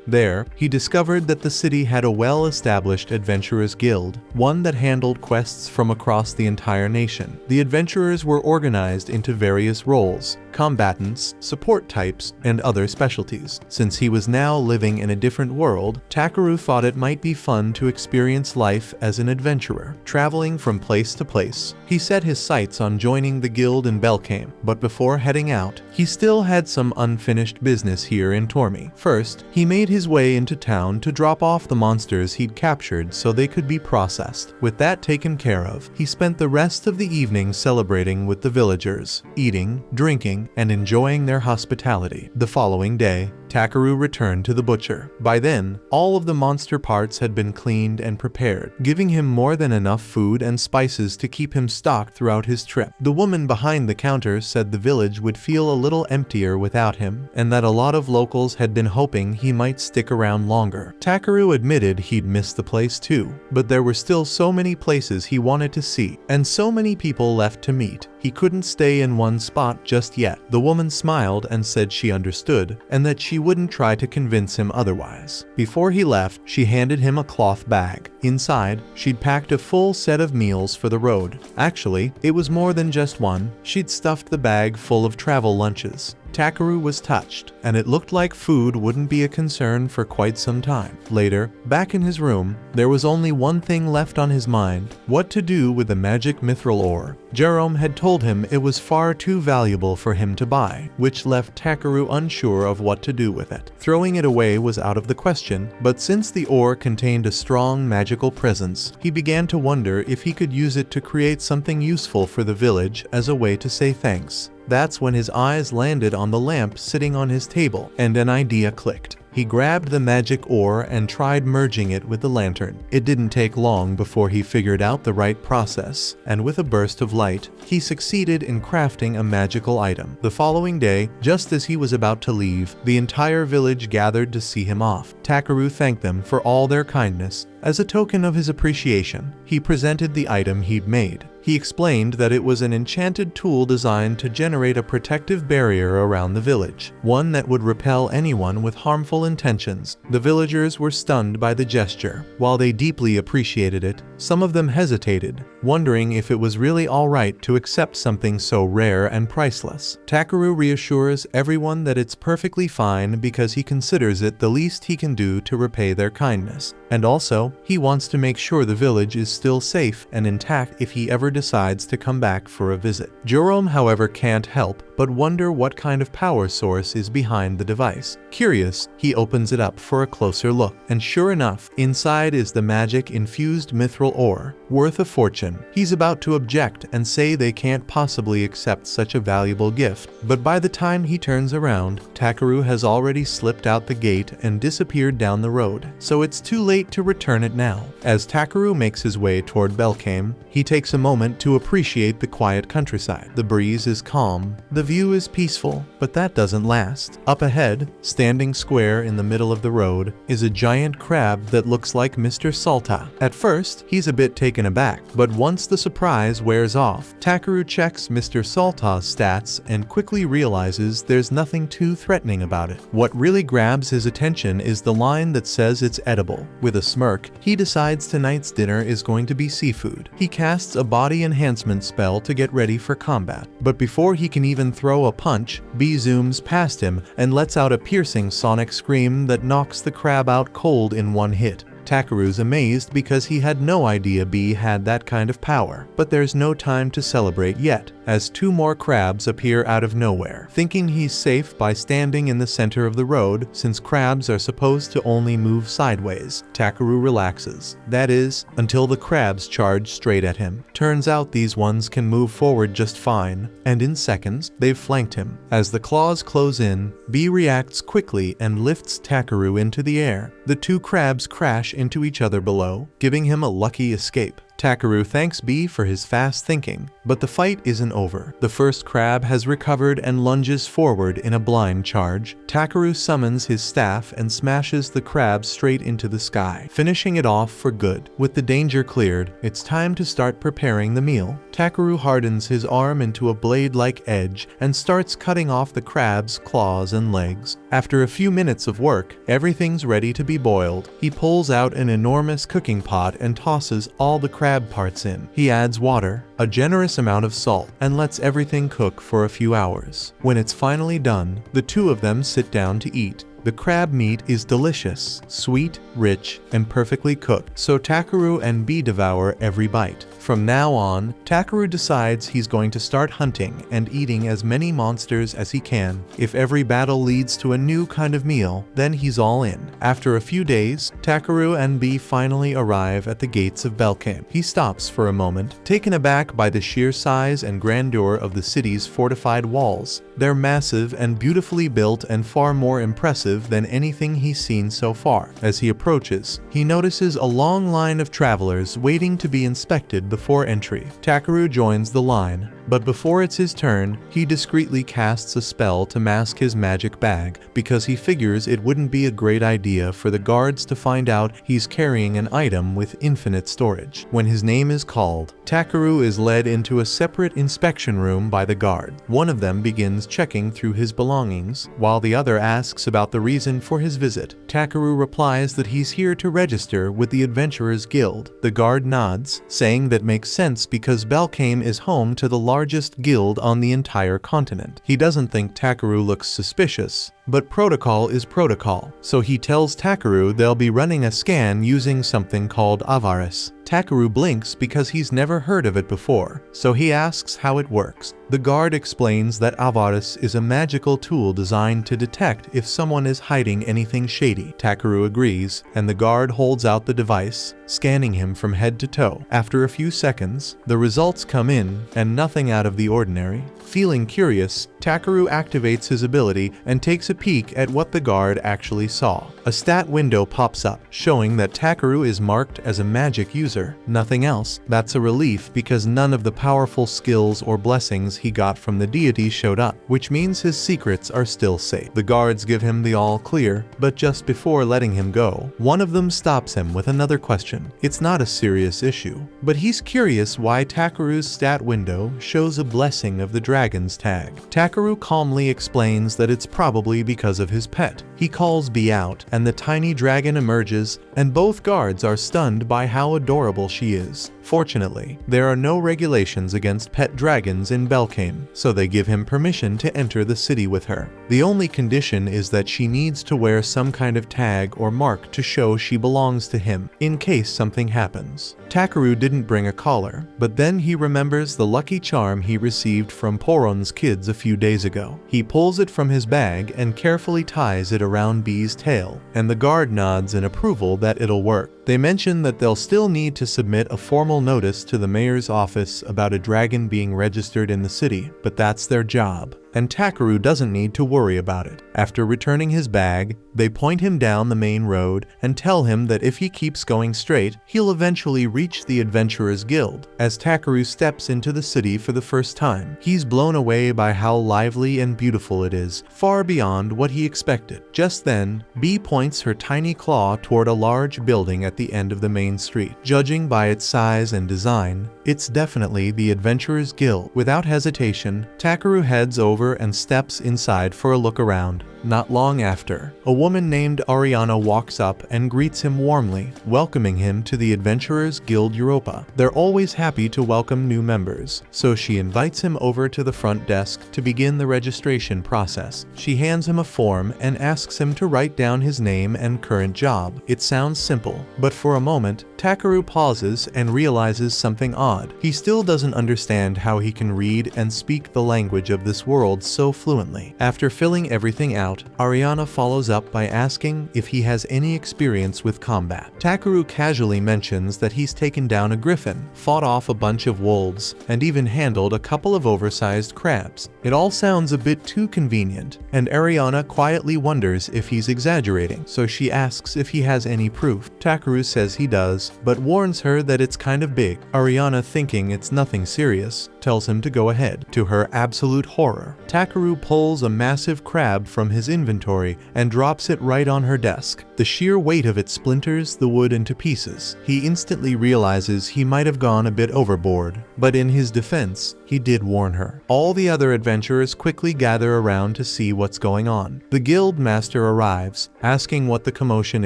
There, he discovered that the city had a well-established adventurers guild, one that handled quests from across the entire nation. The adventurers were organized into various roles: combatants, support types, and other specialties. Since he was now living in a different world, Takaru thought it might be fun to experience life as an adventurer, traveling from place to place. He set his sights on joining the guild in Belkane, but before heading out, he still had some unfinished business here in Tormy. First, he made his way into town to drop off the monsters he'd captured so they could be processed. With that taken care of, he spent the rest of the evening celebrating with the villagers, eating, drinking, and enjoying their hospitality. The following day, Takaru returned to the butcher. By then, all of the monster parts had been cleaned and prepared, giving him more than enough food and spices to keep him stocked throughout his trip. The woman behind the counter said the village would feel a little emptier without him, and that a lot of locals had been hoping he might stick around longer. Takaru admitted he'd missed the place too, but there were still so many places he wanted to see, and so many people left to meet. He couldn't stay in one spot just yet. The woman smiled and said she understood, and that she wouldn't try to convince him otherwise. Before he left, she handed him a cloth bag. Inside, she'd packed a full set of meals for the road. Actually, it was more than just one. She'd stuffed the bag full of travel lunches. Takaru was touched, and it looked like food wouldn't be a concern for quite some time. Later, back in his room, there was only one thing left on his mind: what to do with the magic mithril ore. Jerome had told him it was far too valuable for him to buy, which left Takaru unsure of what to do with it. Throwing it away was out of the question, but since the ore contained a strong magical presence, he began to wonder if he could use it to create something useful for the village as a way to say thanks. That's when his eyes landed on the lamp sitting on his table, and an idea clicked. He grabbed the magic ore and tried merging it with the lantern. It didn't take long before he figured out the right process, and with a burst of light, he succeeded in crafting a magical item. The following day, just as he was about to leave, the entire village gathered to see him off. Takaru thanked them for all their kindness. As a token of his appreciation, he presented the item he'd made. He explained that it was an enchanted tool designed to generate a protective barrier around the village, one that would repel anyone with harmful intentions. The villagers were stunned by the gesture. While they deeply appreciated it, some of them hesitated, wondering if it was really alright to accept something so rare and priceless. Takeru reassures everyone that it's perfectly fine because he considers it the least he can do to repay their kindness. And also, he wants to make sure the village is still safe and intact if he ever decides to come back for a visit. Jerome, however, can't help but wonder what kind of power source is behind the device. Curious, he opens it up for a closer look, and sure enough, inside is the magic-infused mithril ore, worth a fortune. He's about to object and say they can't possibly accept such a valuable gift, but by the time he turns around, Takeru has already slipped out the gate and disappeared down the road, so it's too late to return it now. As Takeru makes his way toward Belkame, he takes a moment to appreciate the quiet countryside. The breeze is calm, the view is peaceful, but that doesn't last. Up ahead, standing square in the middle of the road, is a giant crab that looks like Mr. Salta. At first, he's a bit taken aback, but once the surprise wears off, Takeru checks Mr. Salta's stats and quickly realizes there's nothing too threatening about it. What really grabs his attention is the line that says it's edible. With a smirk, he decides tonight's dinner is going to be seafood. He casts a body enhancement spell to get ready for combat, but before he can even throw a punch, B zooms past him and lets out a piercing sonic scream that knocks the crab out cold in one hit. Takeru's amazed because he had no idea B had that kind of power, but there's no time to celebrate yet, as two more crabs appear out of nowhere. Thinking he's safe by standing in the center of the road, since crabs are supposed to only move sideways, Takeru relaxes. That is, until the crabs charge straight at him. Turns out these ones can move forward just fine, and in seconds, they've flanked him. As the claws close in, B reacts quickly and lifts Takeru into the air. The two crabs crash into each other below, giving him a lucky escape. Takeru thanks B for his fast thinking, but the fight isn't over. The first crab has recovered and lunges forward in a blind charge. Takeru summons his staff and smashes the crab straight into the sky, finishing it off for good. With the danger cleared, it's time to start preparing the meal. Takeru hardens his arm into a blade-like edge and starts cutting off the crab's claws and legs. After a few minutes of work, everything's ready to be boiled. He pulls out an enormous cooking pot and tosses all the crab parts in. He adds water, a generous amount of salt, and lets everything cook for a few hours. When it's finally done, the two of them sit down to eat. The crab meat is delicious, sweet, rich, and perfectly cooked, so Takeru and B devour every bite. From now on, Takeru decides he's going to start hunting and eating as many monsters as he can. If every battle leads to a new kind of meal, then he's all in. After a few days, Takeru and B finally arrive at the gates of Belkame. He stops for a moment, taken aback by the sheer size and grandeur of the city's fortified walls. They're massive and beautifully built and far more impressive than anything he's seen so far. As he approaches, he notices a long line of travelers waiting to be inspected before entry. Takeru joins the line, but before it's his turn, he discreetly casts a spell to mask his magic bag because he figures it wouldn't be a great idea for the guards to find out he's carrying an item with infinite storage. When his name is called, Takeru is led into a separate inspection room by the guard. One of them begins checking through his belongings, while the other asks about the reason for his visit. Takeru replies that he's here to register with the Adventurers Guild. The guard nods, saying that makes sense because Belkame is home to the largest guild on the entire continent. He doesn't think Takeru looks suspicious, but protocol is protocol, so he tells Takeru they'll be running a scan using something called Avarice. Takeru blinks because he's never heard of it before, so he asks how it works. The guard explains that Avarice is a magical tool designed to detect if someone is hiding anything shady. Takeru agrees, and the guard holds out the device, scanning him from head to toe. After a few seconds, the results come in, and nothing out of the ordinary. Feeling curious, Takeru activates his ability and takes a peek at what the guard actually saw. A stat window pops up, showing that Takeru is marked as a magic user. Nothing else. That's a relief because none of the powerful skills or blessings he got from the deity showed up, which means his secrets are still safe. The guards give him the all clear, but just before letting him go, one of them stops him with another question. It's not a serious issue, but he's curious why Takeru's stat window shows a blessing of the dragon's tag. Takeru calmly explains that it's probably because of his pet. He calls B out, and the tiny dragon emerges, and both guards are stunned by how adorable she is. Fortunately, there are no regulations against pet dragons in Belkane, so they give him permission to enter the city with her. The only condition is that she needs to wear some kind of tag or mark to show she belongs to him, in case something happens. Takeru didn't bring a collar, but then he remembers the lucky charm he received from Poron's kids a few days ago. He pulls it from his bag and carefully ties it around B's tail, and the guard nods in approval that it'll work. They mention that they'll still need to submit a formal notice to the mayor's office about a dragon being registered in the city, but that's their job, and Takeru doesn't need to worry about it. After returning his bag, they point him down the main road and tell him that if he keeps going straight, he'll eventually reach the Adventurers Guild. As Takeru steps into the city for the first time, he's blown away by how lively and beautiful it is, far beyond what he expected. Just then, B points her tiny claw toward a large building at the end of the main street. Judging by its size and design, it's definitely the Adventurers Guild. Without hesitation, Takeru heads over and steps inside for a look around. Not long after, a woman named Ariana walks up and greets him warmly, welcoming him to the Adventurers Guild Europa. They're always happy to welcome new members, so she invites him over to the front desk to begin the registration process. She hands him a form and asks him to write down his name and current job. It sounds simple, but for a moment, Takeru pauses and realizes something odd. He still doesn't understand how he can read and speak the language of this world so fluently. After filling everything out, Ariana follows up by asking if he has any experience with combat. Takeru casually mentions that he's taken down a griffin, fought off a bunch of wolves, and even handled a couple of oversized crabs. It all sounds a bit too convenient, and Ariana quietly wonders if he's exaggerating, so she asks if he has any proof. Takeru says he does, but warns her that it's kind of big. Ariana, thinking it's nothing serious, tells him to go ahead. To her absolute horror, Takeru pulls a massive crab from his inventory and drops it right on her desk. The sheer weight of it splinters the wood into pieces. He instantly realizes he might have gone a bit overboard, but in his defense, he did warn her. All the other adventurers quickly gather around to see what's going on. The guild master arrives, asking what the commotion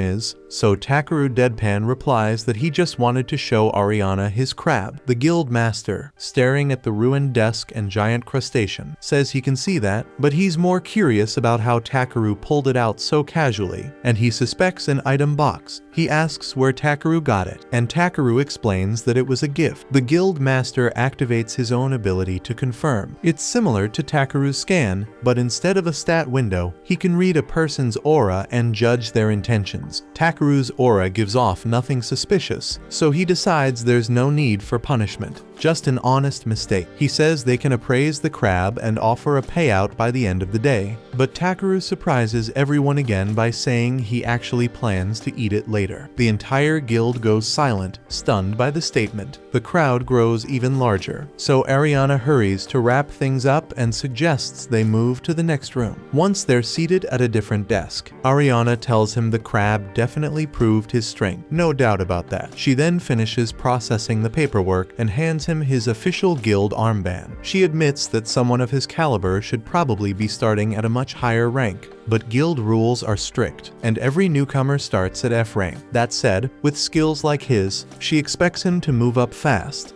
is, so Takeru deadpan replies that he just wanted to show Ariana his crab. The guild master, staring at the ruined desk and giant crustacean, says he can see that, but he's more curious about how Takeru pulled it out so casually, and he suspects an item box. He asks where Takeru got it, and Takeru explains that it was a gift. The guild master activates his own ability to confirm. It's similar to Takeru's scan, but instead of a stat window, he can read a person's aura and judge their intentions. Takeru's aura gives off nothing suspicious, so he decides there's no need for punishment, just an honest mistake. He says they can appraise the crab and offer a payout by the end of the day, but Takeru surprises everyone again by saying he actually plans to eat it later. The entire guild goes silent, stunned by the statement. The crowd grows even larger, so Ariana hurries to wrap things up and suggests they move to the next room. Once they're seated at a different desk, Ariana tells him the crab definitely proved his strength. No doubt about that. She then finishes processing the paperwork and hands him his official guild armband. She admits that someone of his caliber should probably be starting at a much higher rank, but guild rules are strict, and every newcomer starts at F rank. That said, with skills like his, she expects him to move up fast.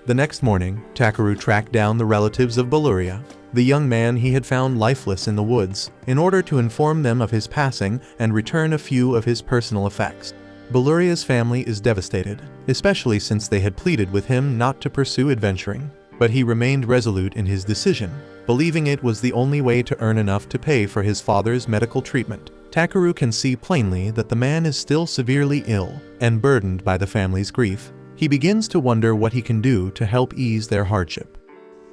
The next morning, Takeru tracked down the relatives of Beluria, the young man he had found lifeless in the woods, in order to inform them of his passing and return a few of his personal effects. Beluria's family is devastated, especially since they had pleaded with him not to pursue adventuring, but he remained resolute in his decision, believing it was the only way to earn enough to pay for his father's medical treatment. Takeru can see plainly that the man is still severely ill and burdened by the family's grief. He begins to wonder what he can do to help ease their hardship.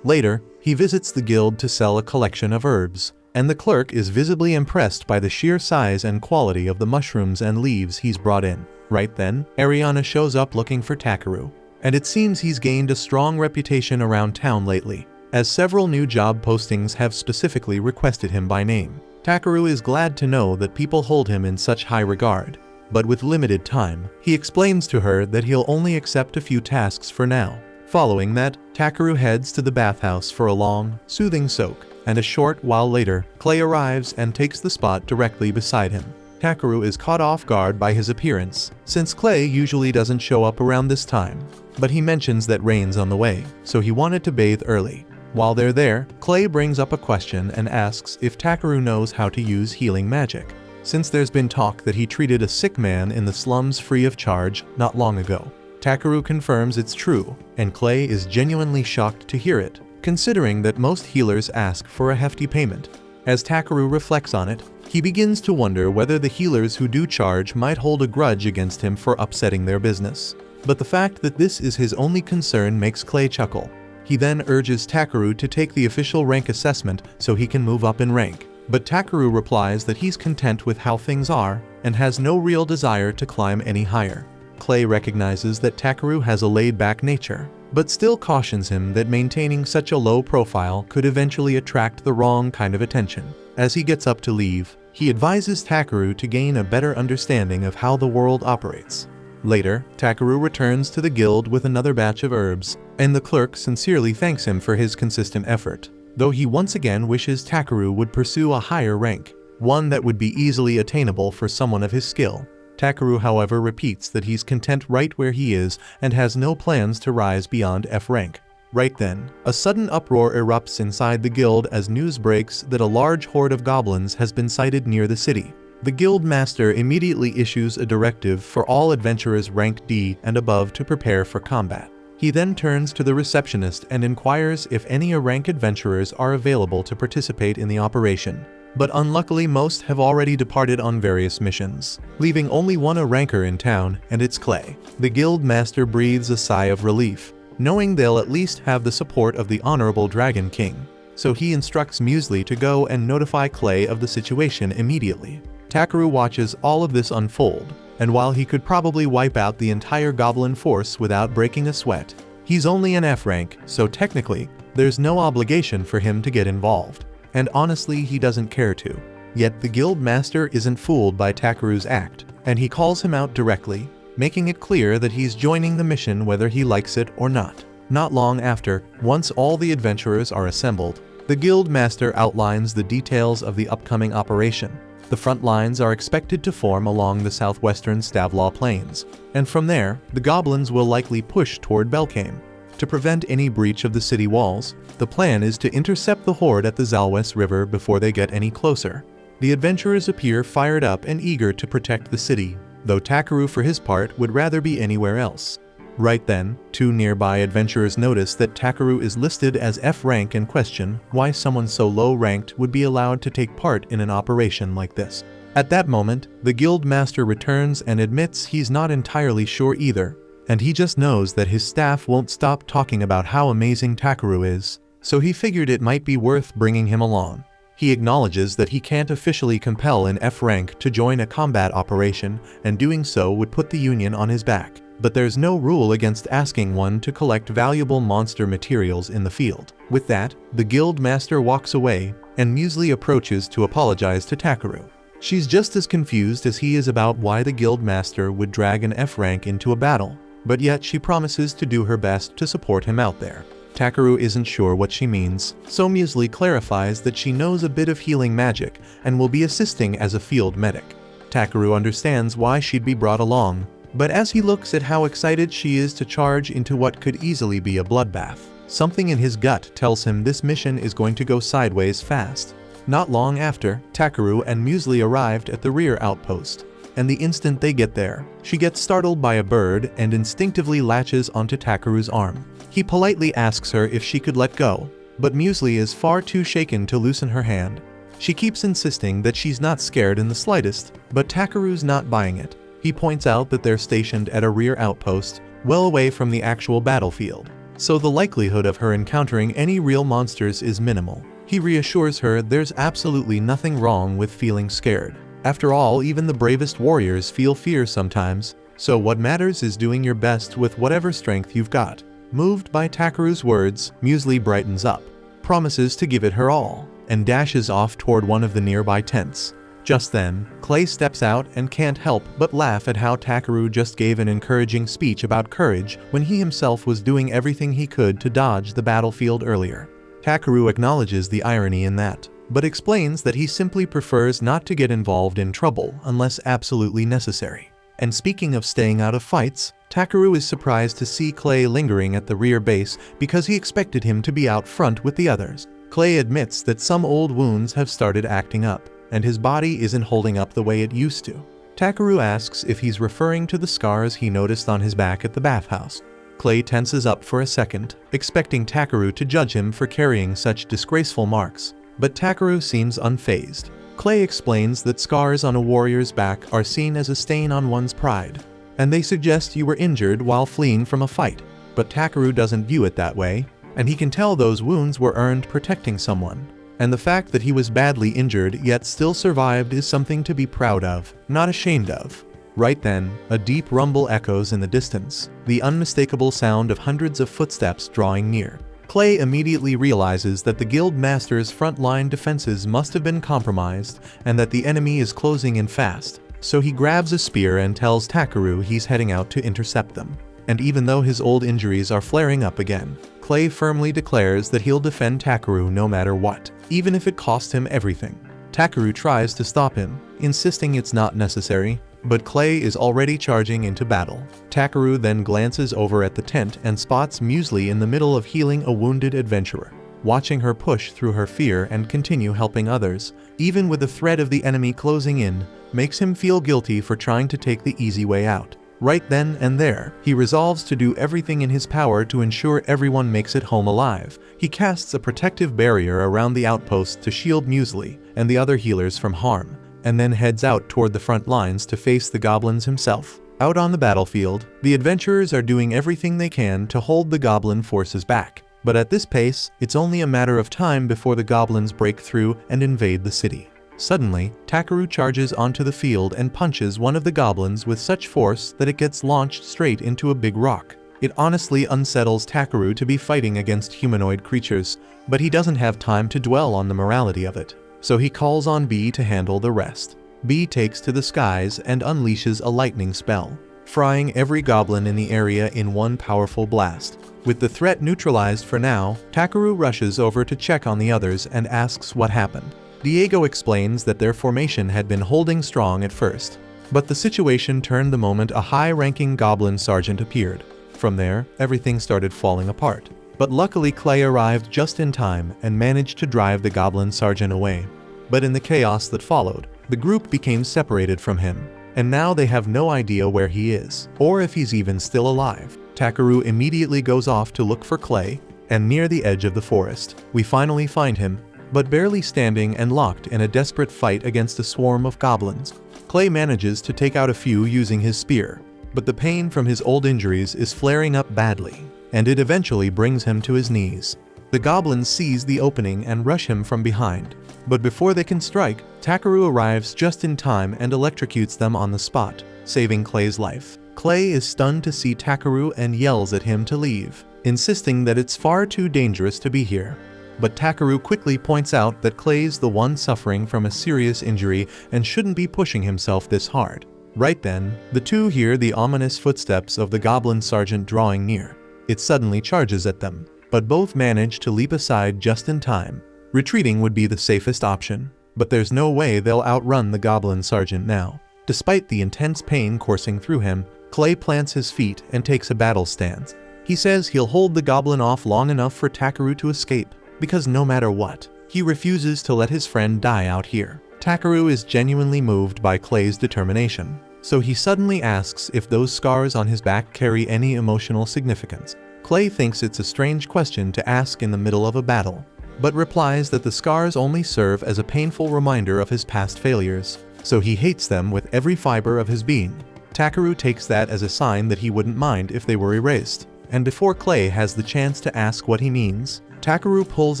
Later, he visits the guild to sell a collection of herbs, and the clerk is visibly impressed by the sheer size and quality of the mushrooms and leaves he's brought in. Right then, Ariana shows up looking for Takeru, and it seems he's gained a strong reputation around town lately. as several new job postings have specifically requested him by name. Takeru is glad to know that people hold him in such high regard, but with limited time, he explains to her that he'll only accept a few tasks for now. Following that, Takeru heads to the bathhouse for a long, soothing soak, and a short while later, Clay arrives and takes the spot directly beside him. Takeru is caught off guard by his appearance, since Clay usually doesn't show up around this time, but he mentions that rain's on the way, so he wanted to bathe early. While they're there, Clay brings up a question and asks if Takeru knows how to use healing magic, since there's been talk that he treated a sick man in the slums free of charge not long ago. Takeru confirms it's true, and Clay is genuinely shocked to hear it, considering that most healers ask for a hefty payment. As Takeru reflects on it, he begins to wonder whether the healers who do charge might hold a grudge against him for upsetting their business. But the fact that this is his only concern makes Clay chuckle. He then urges Takeru to take the official rank assessment so he can move up in rank. But Takeru replies that he's content with how things are and has no real desire to climb any higher. Clay recognizes that Takeru has a laid-back nature, but still cautions him that maintaining such a low profile could eventually attract the wrong kind of attention. As he gets up to leave, he advises Takeru to gain a better understanding of how the world operates. Later, Takeru returns to the guild with another batch of herbs, and the clerk sincerely thanks him for his consistent effort, though he once again wishes Takeru would pursue a higher rank, one that would be easily attainable for someone of his skill. Takeru, however, repeats that he's content right where he is and has no plans to rise beyond F rank. Right then, a sudden uproar erupts inside the guild as news breaks that a large horde of goblins has been sighted near the city. The guild master immediately issues a directive for all adventurers rank D and above to prepare for combat. He then turns to the receptionist and inquires if any rank adventurers are available to participate in the operation. But unluckily most have already departed on various missions, leaving only one ranker in town, and it's Clay. The guild master breathes a sigh of relief, knowing they'll at least have the support of the Honorable Dragon King. So he instructs Muesli to go and notify Clay of the situation immediately. Takeru watches all of this unfold, and while he could probably wipe out the entire goblin force without breaking a sweat, he's only an F rank, so technically, there's no obligation for him to get involved. And honestly, he doesn't care to. Yet the guild master isn't fooled by Takeru's act, and he calls him out directly, making it clear that he's joining the mission whether he likes it or not. Not long after, once all the adventurers are assembled, the guild master outlines the details of the upcoming operation. The front lines are expected to form along the southwestern Stavlaw Plains, and from there, the goblins will likely push toward Belkane. To prevent any breach of the city walls, the plan is to intercept the horde at the Zalwes River before they get any closer. The adventurers appear fired up and eager to protect the city, though Takeru for his part would rather be anywhere else. Right then, two nearby adventurers notice that Takeru is listed as F rank and question why someone so low ranked would be allowed to take part in an operation like this. At that moment, the guild master returns and admits he's not entirely sure either, and he just knows that his staff won't stop talking about how amazing Takeru is, so he figured it might be worth bringing him along. He acknowledges that he can't officially compel an F rank to join a combat operation, and doing so would put the Union on his back, but there's no rule against asking one to collect valuable monster materials in the field. With that, the guild master walks away, and Muesli approaches to apologize to Takeru. She's just as confused as he is about why the guild master would drag an F rank into a battle, but yet she promises to do her best to support him out there. Takeru isn't sure what she means, so Muesli clarifies that she knows a bit of healing magic and will be assisting as a field medic. Takeru understands why she'd be brought along, but as he looks at how excited she is to charge into what could easily be a bloodbath, something in his gut tells him this mission is going to go sideways fast. Not long after, Takeru and Muesli arrived at the rear outpost, and the instant they get there, she gets startled by a bird and instinctively latches onto Takeru's arm. He politely asks her if she could let go, but Muesli is far too shaken to loosen her hand. She keeps insisting that she's not scared in the slightest, but Takeru's not buying it. He points out that they're stationed at a rear outpost, well away from the actual battlefield, so the likelihood of her encountering any real monsters is minimal. He reassures her there's absolutely nothing wrong with feeling scared. After all, even the bravest warriors feel fear sometimes, so what matters is doing your best with whatever strength you've got. Moved by Takeru's words, Muesli brightens up. promises to give it her all, and dashes off toward one of the nearby tents. Just then, Clay steps out and can't help but laugh at how Takeru just gave an encouraging speech about courage when he himself was doing everything he could to dodge the battlefield earlier. Takeru acknowledges the irony in that, but explains that he simply prefers not to get involved in trouble unless absolutely necessary. And speaking of staying out of fights, Takeru is surprised to see Clay lingering at the rear base because he expected him to be out front with the others. Clay admits that some old wounds have started acting up, and his body isn't holding up the way it used to. Takeru asks if he's referring to the scars he noticed on his back at the bathhouse. Clay tenses up for a second, expecting Takeru to judge him for carrying such disgraceful marks, but Takeru seems unfazed. Clay explains that scars on a warrior's back are seen as a stain on one's pride, and they suggest you were injured while fleeing from a fight. But Takeru doesn't view it that way, and he can tell those wounds were earned protecting someone. And the fact that he was badly injured yet still survived is something to be proud of, not ashamed of. Right then, a deep rumble echoes in the distance, the unmistakable sound of hundreds of footsteps drawing near. Clay immediately realizes that the guild master's frontline defenses must have been compromised and that the enemy is closing in fast, so he grabs a spear and tells Takeru he's heading out to intercept them. And even though his old injuries are flaring up again, Clay firmly declares that he'll defend Takeru no matter what, even if it costs him everything. Takeru tries to stop him, insisting it's not necessary, but Clay is already charging into battle. Takeru then glances over at the tent and spots Muesli in the middle of healing a wounded adventurer. Watching her push through her fear and continue helping others, even with the threat of the enemy closing in, makes him feel guilty for trying to take the easy way out. Right then and there, he resolves to do everything in his power to ensure everyone makes it home alive. He casts a protective barrier around the outpost to shield Muesli and the other healers from harm, and then heads out toward the front lines to face the goblins himself. Out on the battlefield, the adventurers are doing everything they can to hold the goblin forces back. But at this pace, it's only a matter of time before the goblins break through and invade the city. Suddenly, Takeru charges onto the field and punches one of the goblins with such force that it gets launched straight into a big rock. It honestly unsettles Takeru to be fighting against humanoid creatures, but he doesn't have time to dwell on the morality of it, so he calls on B to handle the rest. B takes to the skies and unleashes a lightning spell, frying every goblin in the area in one powerful blast. With the threat neutralized for now, Takeru rushes over to check on the others and asks what happened. Diego explains that their formation had been holding strong at first, but the situation turned the moment a high-ranking goblin sergeant appeared. From there, everything started falling apart. But luckily Clay arrived just in time and managed to drive the goblin sergeant away. But in the chaos that followed, the group became separated from him, and now they have no idea where he is, or if he's even still alive. Takeru immediately goes off to look for Clay, and near the edge of the forest, we finally find him, but barely standing and locked in a desperate fight against a swarm of goblins. Clay manages to take out a few using his spear, but the pain from his old injuries is flaring up badly, and it eventually brings him to his knees. The goblins seize the opening and rush him from behind, but before they can strike, Takeru arrives just in time and electrocutes them on the spot, saving Clay's life. Clay is stunned to see Takeru and yells at him to leave, insisting that it's far too dangerous to be here. But Takeru quickly points out that Clay's the one suffering from a serious injury and shouldn't be pushing himself this hard. Right then, the two hear the ominous footsteps of the goblin sergeant drawing near. It suddenly charges at them, but both manage to leap aside just in time. Retreating would be the safest option, but there's no way they'll outrun the goblin sergeant now. Despite the intense pain coursing through him, Clay plants his feet and takes a battle stance. He says he'll hold the goblin off long enough for Takeru to escape, because no matter what, he refuses to let his friend die out here. Takeru is genuinely moved by Clay's determination, so he suddenly asks if those scars on his back carry any emotional significance. Clay thinks it's a strange question to ask in the middle of a battle, but replies that the scars only serve as a painful reminder of his past failures, so he hates them with every fiber of his being. Takeru takes that as a sign that he wouldn't mind if they were erased, and before Clay has the chance to ask what he means, Takeru pulls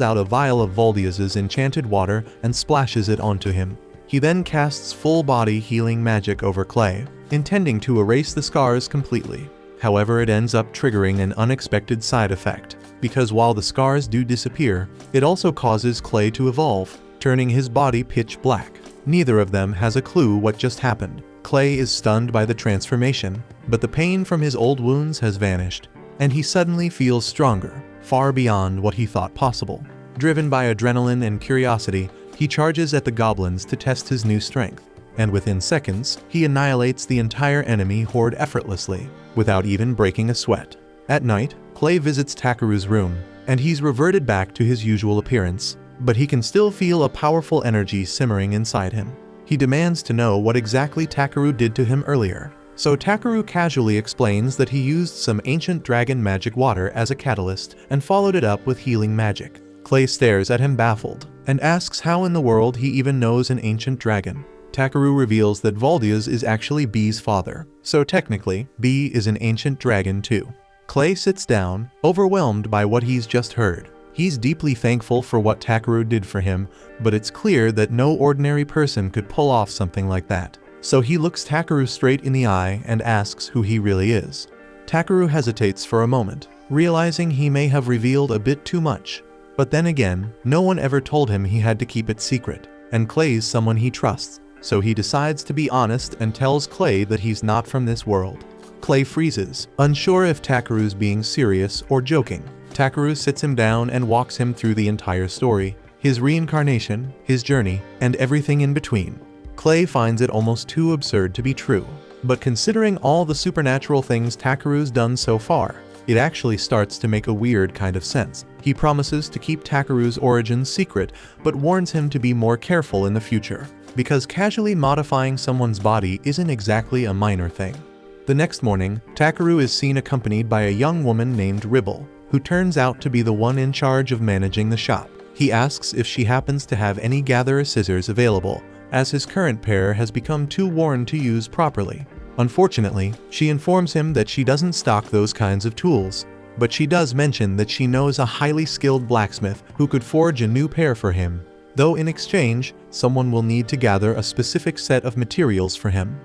out a vial of Valdias's enchanted water and splashes it onto him. He then casts full-body healing magic over Clay, intending to erase the scars completely. However, it ends up triggering an unexpected side effect. because while the scars do disappear, it also causes Clay to evolve, turning his body pitch black. Neither of them has a clue what just happened. Clay is stunned by the transformation, but the pain from his old wounds has vanished, and he suddenly feels stronger, far beyond what he thought possible. Driven by adrenaline and curiosity, he charges at the goblins to test his new strength, and within seconds, he annihilates the entire enemy horde effortlessly, without even breaking a sweat. At night, Clay visits Takeru's room, and he's reverted back to his usual appearance, but he can still feel a powerful energy simmering inside him. He demands to know what exactly Takeru did to him earlier. So Takeru casually explains that he used some ancient dragon magic water as a catalyst and followed it up with healing magic. Clay stares at him baffled, and asks how in the world he even knows an ancient dragon. Takeru reveals that Valdia's is actually B's father, so technically, B is an ancient dragon too. Clay sits down, overwhelmed by what he's just heard. He's deeply thankful for what Takeru did for him, but it's clear that no ordinary person could pull off something like that. So he looks Takeru straight in the eye and asks who he really is. Takeru hesitates for a moment, realizing he may have revealed a bit too much. But then again, no one ever told him he had to keep it secret, and Clay's someone he trusts, so he decides to be honest and tells Clay that he's not from this world. Clay freezes, unsure if Takeru's being serious or joking. Takeru sits him down and walks him through the entire story, his reincarnation, his journey, and everything in between. Clay finds it almost too absurd to be true, but considering all the supernatural things Takeru's done so far, it actually starts to make a weird kind of sense. He promises to keep Takeru's origins secret, but warns him to be more careful in the future, because casually modifying someone's body isn't exactly a minor thing. The next morning, Takeru is seen accompanied by a young woman named Reborn, who turns out to be the one in charge of managing the shop. He asks if she happens to have any gatherer scissors available, as his current pair has become too worn to use properly. Unfortunately, she informs him that she doesn't stock those kinds of tools, but she does mention that she knows a highly skilled blacksmith who could forge a new pair for him, though in exchange, someone will need to gather a specific set of materials for him.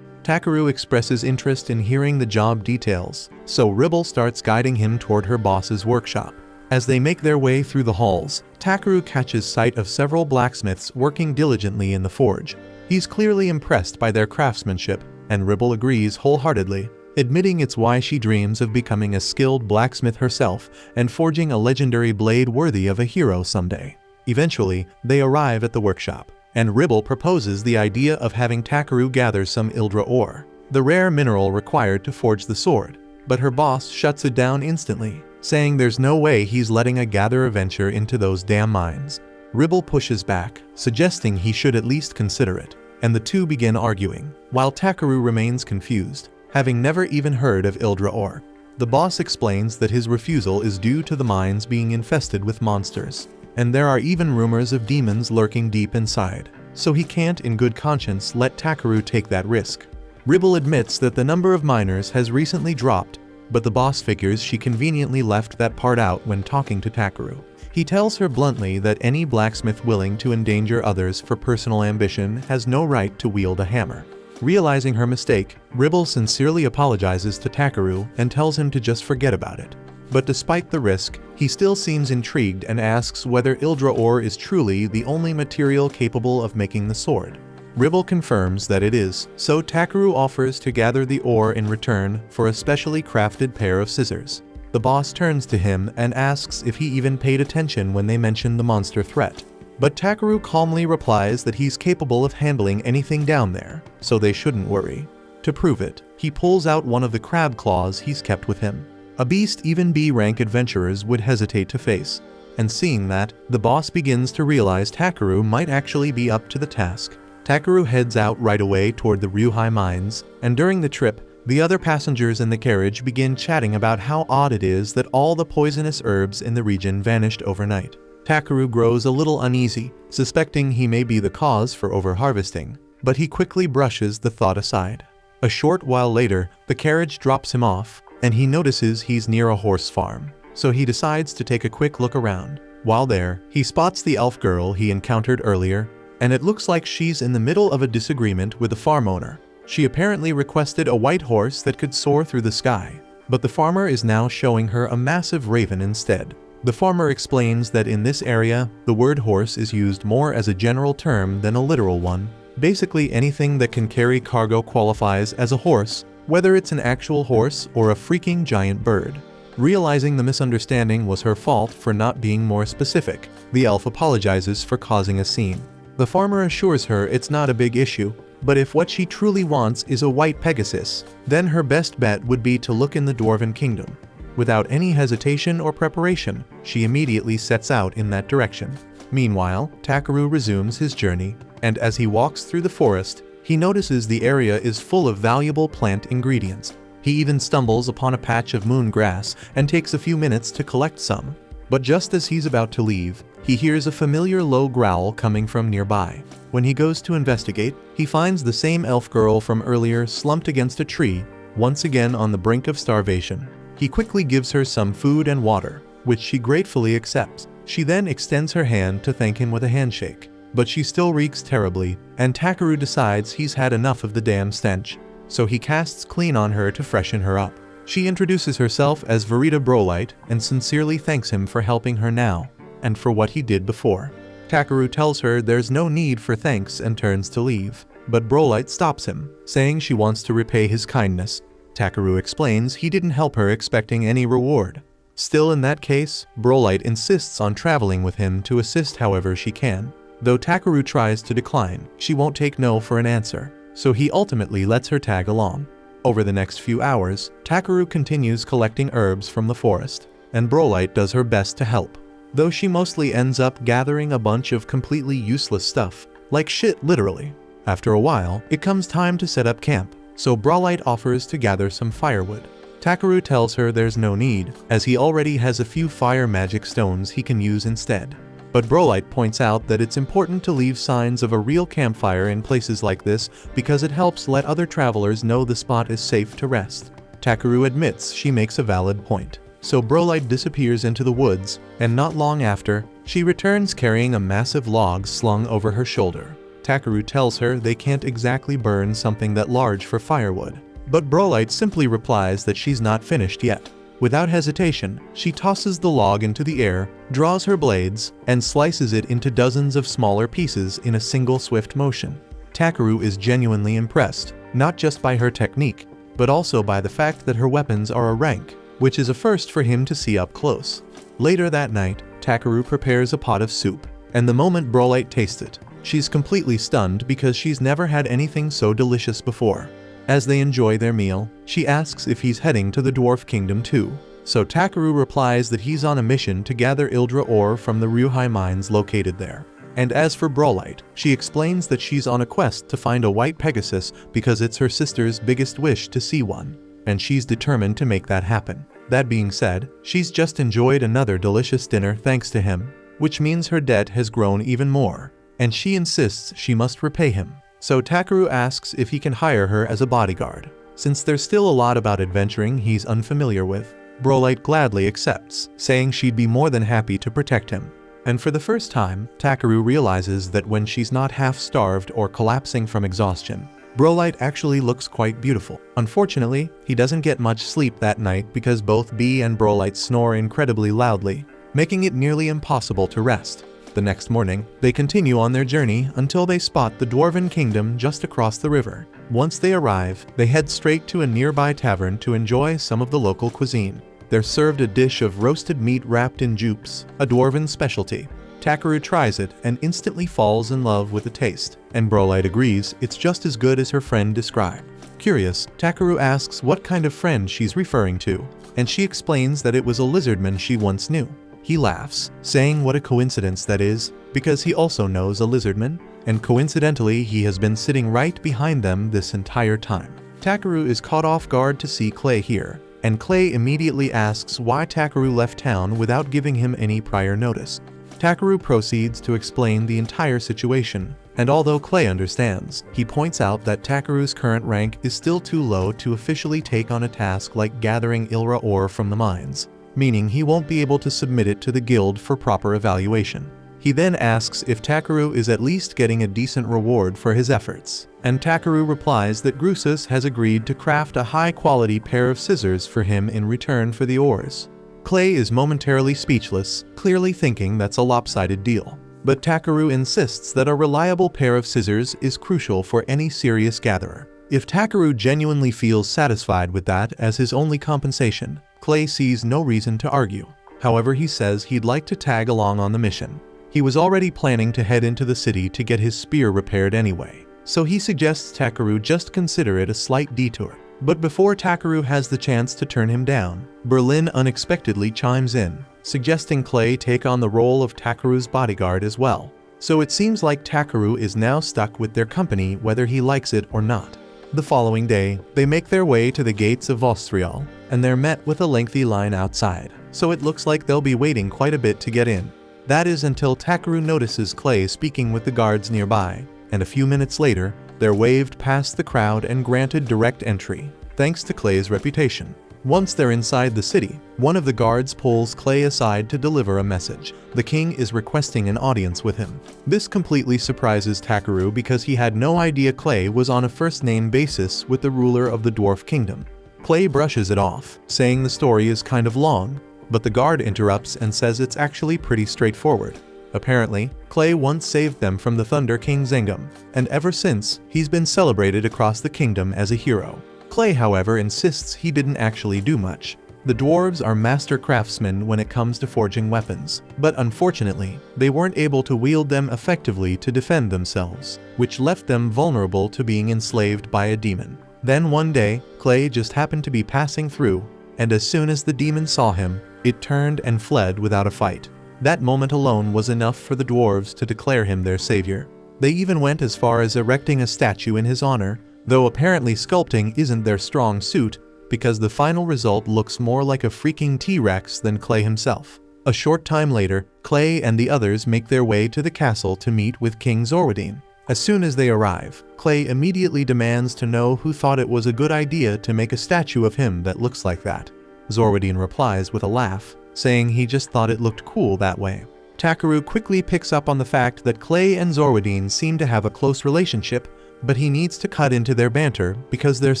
Takeru expresses interest in hearing the job details, so Reborn starts guiding him toward her boss's workshop. As they make their way through the halls, Takeru catches sight of several blacksmiths working diligently in the forge. He's clearly impressed by their craftsmanship, and Reborn agrees wholeheartedly, admitting it's why she dreams of becoming a skilled blacksmith herself and forging a legendary blade worthy of a hero someday. Eventually, they arrive at the workshop, and Reborn proposes the idea of having Takeru gather some Ildra ore, the rare mineral required to forge the sword, but her boss shuts it down instantly, saying there's no way he's letting a gatherer venture into those damn mines. Reborn pushes back, suggesting he should at least consider it, and the two begin arguing, while Takeru remains confused, having never even heard of Ildra ore. The boss explains that his refusal is due to the mines being infested with monsters, and there are even rumors of demons lurking deep inside, so he can't in good conscience let Takeru take that risk. Reborn admits that the number of miners has recently dropped, but the boss figures she conveniently left that part out when talking to Takeru. He tells her bluntly that any blacksmith willing to endanger others for personal ambition has no right to wield a hammer. Realizing her mistake, Reborn sincerely apologizes to Takeru and tells him to just forget about it. But despite the risk, he still seems intrigued and asks whether Ildra ore is truly the only material capable of making the sword. Reborn confirms that it is, so Takeru offers to gather the ore in return for a specially crafted pair of scissors. The boss turns to him and asks if he even paid attention when they mentioned the monster threat. But Takeru calmly replies that he's capable of handling anything down there, so they shouldn't worry. To prove it, he pulls out one of the crab claws he's kept with him. A beast even B-rank adventurers would hesitate to face, and seeing that, the boss begins to realize Takeru might actually be up to the task. Takeru heads out right away toward the Ryuhai mines, and during the trip, the other passengers in the carriage begin chatting about how odd it is that all the poisonous herbs in the region vanished overnight. Takeru grows a little uneasy, suspecting he may be the cause for overharvesting, but he quickly brushes the thought aside. A short while later, the carriage drops him off, and he notices he's near a horse farm, so he decides to take a quick look around. While there, he spots the elf girl he encountered earlier, and it looks like she's in the middle of a disagreement with the farm owner. She apparently requested a white horse that could soar through the sky, but the farmer is now showing her a massive raven instead. The farmer explains that in this area, the word horse is used more as a general term than a literal one. Basically, anything that can carry cargo qualifies as a horse, whether it's an actual horse or a freaking giant bird. Realizing the misunderstanding was her fault for not being more specific, the elf apologizes for causing a scene. The farmer assures her it's not a big issue, but if what she truly wants is a white Pegasus, then her best bet would be to look in the Dwarven Kingdom. Without any hesitation or preparation, she immediately sets out in that direction. Meanwhile, Takaru resumes his journey, and as he walks through the forest, he notices the area is full of valuable plant ingredients. He even stumbles upon a patch of moon grass and takes a few minutes to collect some. But just as he's about to leave, he hears a familiar low growl coming from nearby. When he goes to investigate, he finds the same elf girl from earlier slumped against a tree, once again on the brink of starvation. He quickly gives her some food and water, which she gratefully accepts. She then extends her hand to thank him with a handshake. But she still reeks terribly, and Takaru decides he's had enough of the damn stench. So he casts clean on her to freshen her up. She introduces herself as Verita Brolite and sincerely thanks him for helping her now, and for what he did before. Takaru tells her there's no need for thanks and turns to leave, but Brolite stops him, saying she wants to repay his kindness. Takaru explains he didn't help her expecting any reward. Still, in that case, Brolite insists on traveling with him to assist however she can. Though Takaru tries to decline, she won't take no for an answer, so he ultimately lets her tag along. Over the next few hours, Takaru continues collecting herbs from the forest, and Brolite does her best to help. Though she mostly ends up gathering a bunch of completely useless stuff, like shit literally. After a while, it comes time to set up camp, so Brolite offers to gather some firewood. Takaru tells her there's no need, as he already has a few fire magic stones he can use instead. But Brolite points out that it's important to leave signs of a real campfire in places like this because it helps let other travelers know the spot is safe to rest. Takaru admits she makes a valid point. So Brolite disappears into the woods, and not long after, she returns carrying a massive log slung over her shoulder. Takaru tells her they can't exactly burn something that large for firewood. But Brolite simply replies that she's not finished yet. Without hesitation, she tosses the log into the air, draws her blades, and slices it into dozens of smaller pieces in a single swift motion. Takaru is genuinely impressed, not just by her technique, but also by the fact that her weapons are a rank, which is a first for him to see up close. Later that night, Takaru prepares a pot of soup, and the moment Brolite tastes it, she's completely stunned because she's never had anything so delicious before. As they enjoy their meal, she asks if he's heading to the Dwarf Kingdom too. So Takaru replies that he's on a mission to gather Ildra ore from the Ryuhai mines located there. And as for Brolite, she explains that she's on a quest to find a white Pegasus because it's her sister's biggest wish to see one, and she's determined to make that happen. That being said, she's just enjoyed another delicious dinner thanks to him, which means her debt has grown even more, and she insists she must repay him. So Takaru asks if he can hire her as a bodyguard. Since there's still a lot about adventuring he's unfamiliar with, Brolite gladly accepts, saying she'd be more than happy to protect him. And for the first time, Takaru realizes that when she's not half-starved or collapsing from exhaustion, Brolite actually looks quite beautiful. Unfortunately, he doesn't get much sleep that night because both Bee and Brolite snore incredibly loudly, making it nearly impossible to rest. The next morning, they continue on their journey until they spot the Dwarven Kingdom just across the river. Once they arrive, they head straight to a nearby tavern to enjoy some of the local cuisine. They're served a dish of roasted meat wrapped in jupes, a Dwarven specialty. Takaru tries it and instantly falls in love with the taste, and Brolite agrees it's just as good as her friend described. Curious, Takaru asks what kind of friend she's referring to, and she explains that it was a lizardman she once knew. He laughs, saying what a coincidence that is, because he also knows a lizardman, and coincidentally he has been sitting right behind them this entire time. Takaru is caught off guard to see Clay here, and Clay immediately asks why Takaru left town without giving him any prior notice. Takaru proceeds to explain the entire situation, and although Clay understands, he points out that Takaru's current rank is still too low to officially take on a task like gathering Ildra ore from the mines, meaning he won't be able to submit it to the guild for proper evaluation. He then asks if Takaru is at least getting a decent reward for his efforts, and Takaru replies that Grusus has agreed to craft a high-quality pair of scissors for him in return for the ores. Clay is momentarily speechless, clearly thinking that's a lopsided deal. But Takeru insists that a reliable pair of scissors is crucial for any serious gatherer. If Takeru genuinely feels satisfied with that as his only compensation, Clay sees no reason to argue. However, he says he'd like to tag along on the mission. He was already planning to head into the city to get his spear repaired anyway, so he suggests Takeru just consider it a slight detour. But before Takeru has the chance to turn him down, Berlin unexpectedly chimes in, suggesting Clay take on the role of Takeru's bodyguard as well. So it seems like Takeru is now stuck with their company whether he likes it or not. The following day, they make their way to the gates of Vostrial, and they're met with a lengthy line outside, so it looks like they'll be waiting quite a bit to get in. That is until Takeru notices Clay speaking with the guards nearby, and a few minutes later, they're waved past the crowd and granted direct entry, thanks to Clay's reputation. Once they're inside the city, one of the guards pulls Clay aside to deliver a message. The king is requesting an audience with him. This completely surprises Takeru because he had no idea Clay was on a first-name basis with the ruler of the Dwarf Kingdom. Clay brushes it off, saying the story is kind of long, but the guard interrupts and says it's actually pretty straightforward. Apparently, Clay once saved them from the Thunder King Zengum, and ever since, he's been celebrated across the kingdom as a hero. Clay, however, insists he didn't actually do much. The dwarves are master craftsmen when it comes to forging weapons, but unfortunately, they weren't able to wield them effectively to defend themselves, which left them vulnerable to being enslaved by a demon. Then one day, Clay just happened to be passing through, and as soon as the demon saw him, it turned and fled without a fight. That moment alone was enough for the dwarves to declare him their savior. They even went as far as erecting a statue in his honor, though apparently sculpting isn't their strong suit, because the final result looks more like a freaking T-Rex than Clay himself. A short time later, Clay and the others make their way to the castle to meet with King Zorwadin. As soon as they arrive, Clay immediately demands to know who thought it was a good idea to make a statue of him that looks like that. Zorwadin replies with a laugh, saying he just thought it looked cool that way. Takeru quickly picks up on the fact that Clay and Zorwadin seem to have a close relationship, but he needs to cut into their banter because there's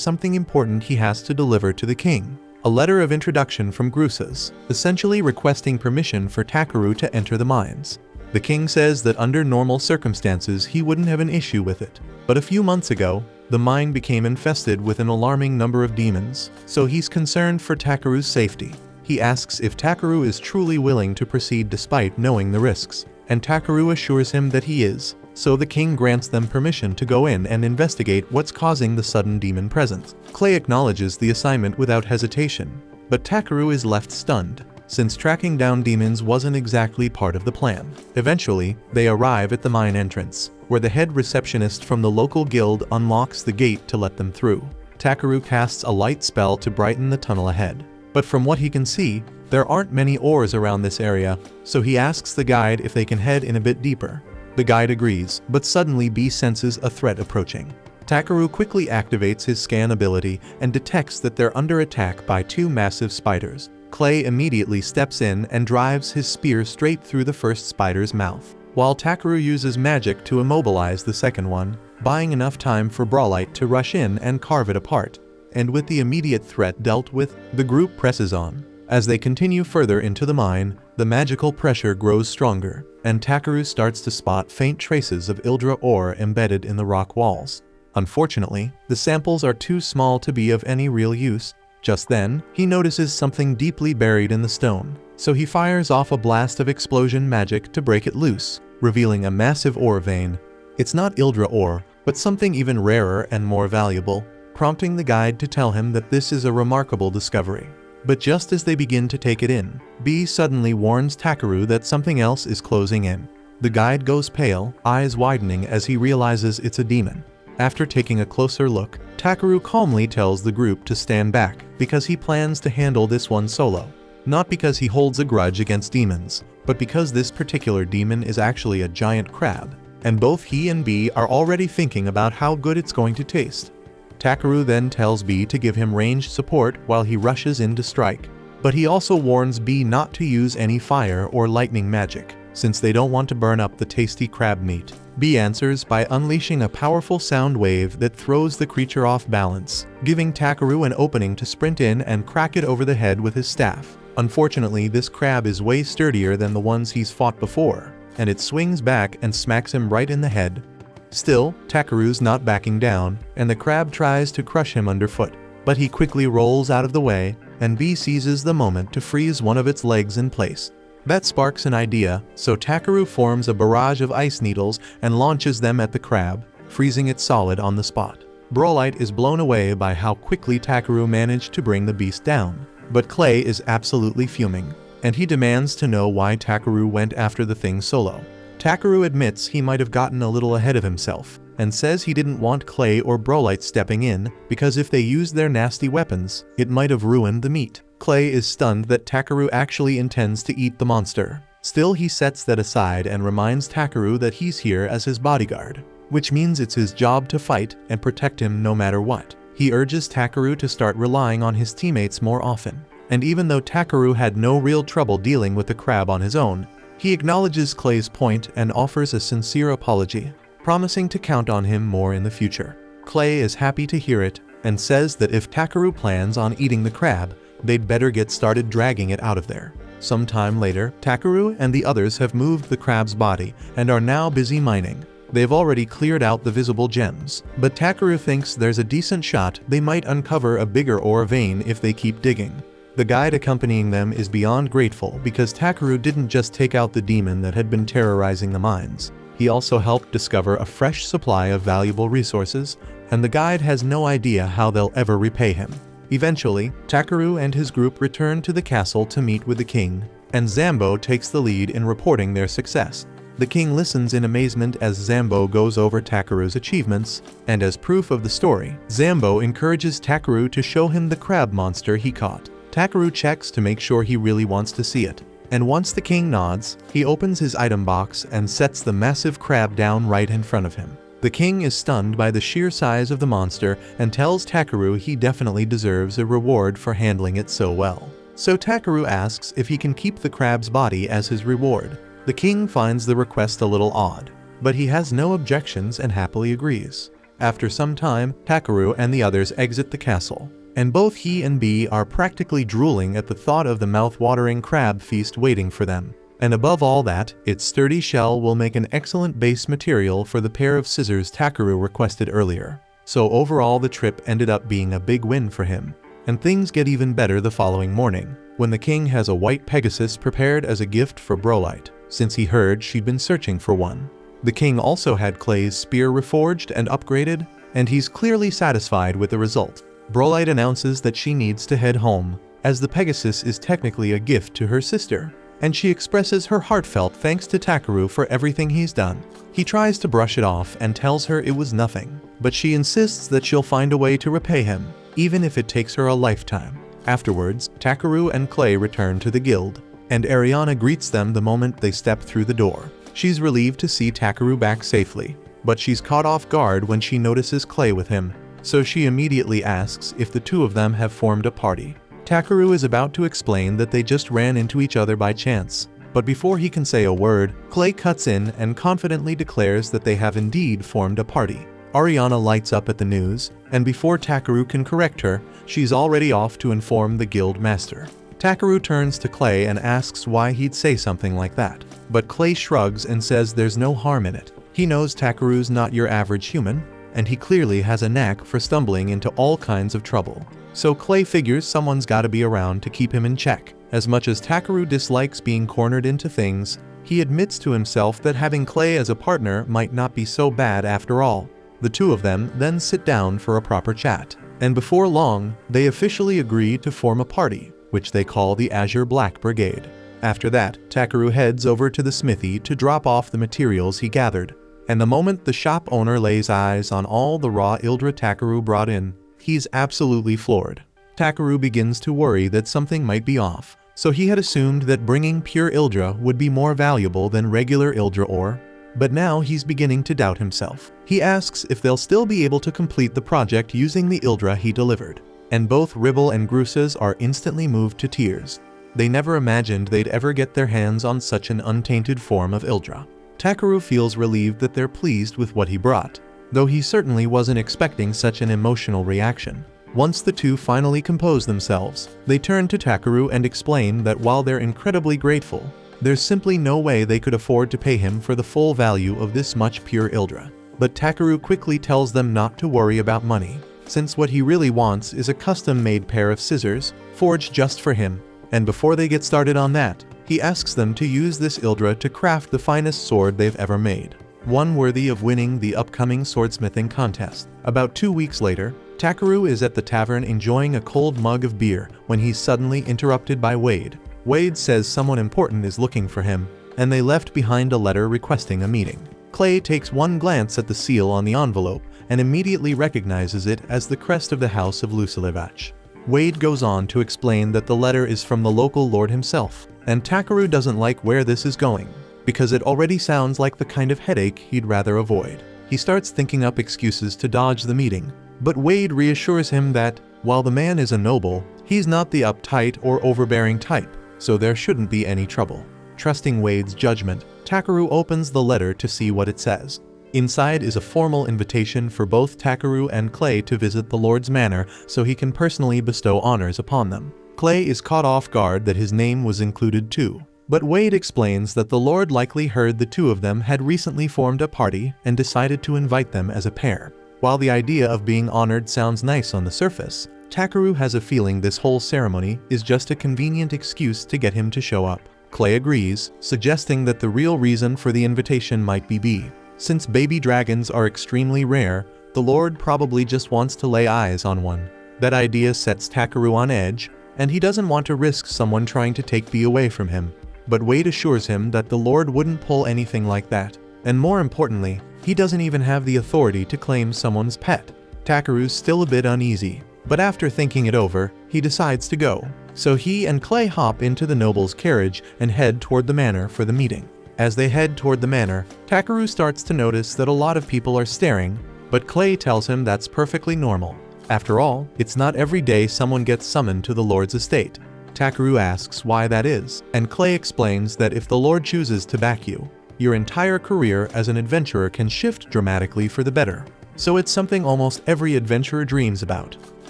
something important he has to deliver to the king. A letter of introduction from Grusas, essentially requesting permission for Takeru to enter the mines. The king says that under normal circumstances he wouldn't have an issue with it, but a few months ago, the mine became infested with an alarming number of demons, so he's concerned for Takeru's safety. He asks if Takeru is truly willing to proceed despite knowing the risks, and Takeru assures him that he is. So the king grants them permission to go in and investigate what's causing the sudden demon presence. Clay acknowledges the assignment without hesitation, but Takeru is left stunned, since tracking down demons wasn't exactly part of the plan. Eventually, they arrive at the mine entrance, where the head receptionist from the local guild unlocks the gate to let them through. Takeru casts a light spell to brighten the tunnel ahead, but from what he can see, there aren't many ores around this area, so he asks the guide if they can head in a bit deeper. The guide agrees, but suddenly B senses a threat approaching. Takeru quickly activates his scan ability and detects that they're under attack by two massive spiders. Clay immediately steps in and drives his spear straight through the first spider's mouth, while Takeru uses magic to immobilize the second one, buying enough time for Brawlite to rush in and carve it apart. And with the immediate threat dealt with, the group presses on. As they continue further into the mine, the magical pressure grows stronger, and Takeru starts to spot faint traces of Ildra ore embedded in the rock walls. Unfortunately, the samples are too small to be of any real use. Just then, he notices something deeply buried in the stone, so he fires off a blast of explosion magic to break it loose, revealing a massive ore vein. It's not Ildra ore, but something even rarer and more valuable, prompting the guide to tell him that this is a remarkable discovery. But just as they begin to take it in, B suddenly warns Takeru that something else is closing in. The guide goes pale, eyes widening as he realizes it's a demon. After taking a closer look, Takeru calmly tells the group to stand back because he plans to handle this one solo. Not because he holds a grudge against demons, but because this particular demon is actually a giant crab, and both he and B are already thinking about how good it's going to taste. Takeru then tells B to give him ranged support while he rushes in to strike, but he also warns B not to use any fire or lightning magic, since they don't want to burn up the tasty crab meat. B answers by unleashing a powerful sound wave that throws the creature off balance, giving Takeru an opening to sprint in and crack it over the head with his staff. Unfortunately, this crab is way sturdier than the ones he's fought before, and it swings back and smacks him right in the head. Still, Takeru's not backing down, and the crab tries to crush him underfoot, but he quickly rolls out of the way, and B seizes the moment to freeze one of its legs in place. That sparks an idea, so Takeru forms a barrage of ice needles and launches them at the crab, freezing it solid on the spot. Brolite is blown away by how quickly Takeru managed to bring the beast down, but Clay is absolutely fuming, and he demands to know why Takeru went after the thing solo. Takeru admits he might have gotten a little ahead of himself, and says he didn't want Clay or Brolite stepping in because if they used their nasty weapons, it might have ruined the meat. Clay is stunned that Takeru actually intends to eat the monster. Still, he sets that aside and reminds Takeru that he's here as his bodyguard, which means it's his job to fight and protect him no matter what. He urges Takeru to start relying on his teammates more often, and even though Takeru had no real trouble dealing with the crab on his own, he acknowledges Clay's point and offers a sincere apology, promising to count on him more in the future. Clay is happy to hear it and says that if Takeru plans on eating the crab, they'd better get started dragging it out of there. Sometime later, Takeru and the others have moved the crab's body and are now busy mining. They've already cleared out the visible gems, but Takeru thinks there's a decent shot they might uncover a bigger ore vein if they keep digging. The guide accompanying them is beyond grateful because Takeru didn't just take out the demon that had been terrorizing the mines. He also helped discover a fresh supply of valuable resources, and the guide has no idea how they'll ever repay him. Eventually, Takeru and his group return to the castle to meet with the king, and Zambo takes the lead in reporting their success. The king listens in amazement as Zambo goes over Takeru's achievements, and as proof of the story, Zambo encourages Takeru to show him the crab monster he caught. Takeru checks to make sure he really wants to see it, and once the king nods, he opens his item box and sets the massive crab down right in front of him. The king is stunned by the sheer size of the monster and tells Takeru he definitely deserves a reward for handling it so well. So Takeru asks if he can keep the crab's body as his reward. The king finds the request a little odd, but he has no objections and happily agrees. After some time, Takeru and the others exit the castle, and both he and B are practically drooling at the thought of the mouth-watering crab feast waiting for them. And above all that, its sturdy shell will make an excellent base material for the pair of scissors Takeru requested earlier. So overall, the trip ended up being a big win for him. And things get even better the following morning, when the king has a white Pegasus prepared as a gift for Brolite, since he heard she'd been searching for one. The king also had Clay's spear reforged and upgraded, and he's clearly satisfied with the result. Brolite announces that she needs to head home, as the Pegasus is technically a gift to her sister, and she expresses her heartfelt thanks to Takeru for everything he's done. He tries to brush it off and tells her it was nothing, but she insists that she'll find a way to repay him, even if it takes her a lifetime. Afterwards, Takeru and Clay return to the guild, and Ariana greets them the moment they step through the door. She's relieved to see Takeru back safely, but she's caught off guard when she notices Clay with him, so she immediately asks if the two of them have formed a party. Takeru is about to explain that they just ran into each other by chance, but before he can say a word, Clay cuts in and confidently declares that they have indeed formed a party. Ariana lights up at the news, and before Takeru can correct her, she's already off to inform the guild master. Takeru turns to Clay and asks why he'd say something like that, but Clay shrugs and says there's no harm in it. He knows Takeru's not your average human, and he clearly has a knack for stumbling into all kinds of trouble. So Clay figures someone's gotta be around to keep him in check. As much as Takeru dislikes being cornered into things, he admits to himself that having Clay as a partner might not be so bad after all. The two of them then sit down for a proper chat, and before long, they officially agree to form a party, which they call the Azure Black Brigade. After that, Takeru heads over to the smithy to drop off the materials he gathered, and the moment the shop owner lays eyes on all the raw Ildra Takeru brought in, he's absolutely floored. Takeru begins to worry that something might be off, so he had assumed that bringing pure Ildra would be more valuable than regular Ildra ore, but now he's beginning to doubt himself. He asks if they'll still be able to complete the project using the Ildra he delivered, and both Ribble and Grusas are instantly moved to tears. They never imagined they'd ever get their hands on such an untainted form of Ildra. Takeru feels relieved that they're pleased with what he brought, though he certainly wasn't expecting such an emotional reaction. Once the two finally compose themselves, they turn to Takaru and explain that while they're incredibly grateful, there's simply no way they could afford to pay him for the full value of this much pure Ildra. But Takaru quickly tells them not to worry about money, since what he really wants is a custom-made pair of scissors, forged just for him. And before they get started on that, he asks them to use this Ildra to craft the finest sword they've ever made, one worthy of winning the upcoming swordsmithing contest. About 2 weeks later, Takaru is at the tavern enjoying a cold mug of beer when he's suddenly interrupted by Wade. Wade says someone important is looking for him, and they left behind a letter requesting a meeting. Clay takes one glance at the seal on the envelope and immediately recognizes it as the crest of the House of Lusilevach. Wade goes on to explain that the letter is from the local lord himself, and Takaru doesn't like where this is going, because it already sounds like the kind of headache he'd rather avoid. He starts thinking up excuses to dodge the meeting, but Wade reassures him that, while the man is a noble, he's not the uptight or overbearing type, so there shouldn't be any trouble. Trusting Wade's judgment, Takaru opens the letter to see what it says. Inside is a formal invitation for both Takaru and Clay to visit the Lord's manor so he can personally bestow honors upon them. Clay is caught off guard that his name was included too, but Wade explains that the Lord likely heard the two of them had recently formed a party and decided to invite them as a pair. While the idea of being honored sounds nice on the surface, Takaru has a feeling this whole ceremony is just a convenient excuse to get him to show up. Clay agrees, suggesting that the real reason for the invitation might be B. Since baby dragons are extremely rare, the Lord probably just wants to lay eyes on one. That idea sets Takaru on edge, and he doesn't want to risk someone trying to take B away from him. But Wade assures him that the Lord wouldn't pull anything like that, and more importantly, he doesn't even have the authority to claim someone's pet. Takaru's still a bit uneasy, but after thinking it over, he decides to go. So he and Clay hop into the noble's carriage and head toward the manor for the meeting. As they head toward the manor, Takaru starts to notice that a lot of people are staring, but Clay tells him that's perfectly normal. After all, it's not every day someone gets summoned to the Lord's estate. Takaru asks why that is, and Clay explains that if the Lord chooses to back you, your entire career as an adventurer can shift dramatically for the better. So it's something almost every adventurer dreams about.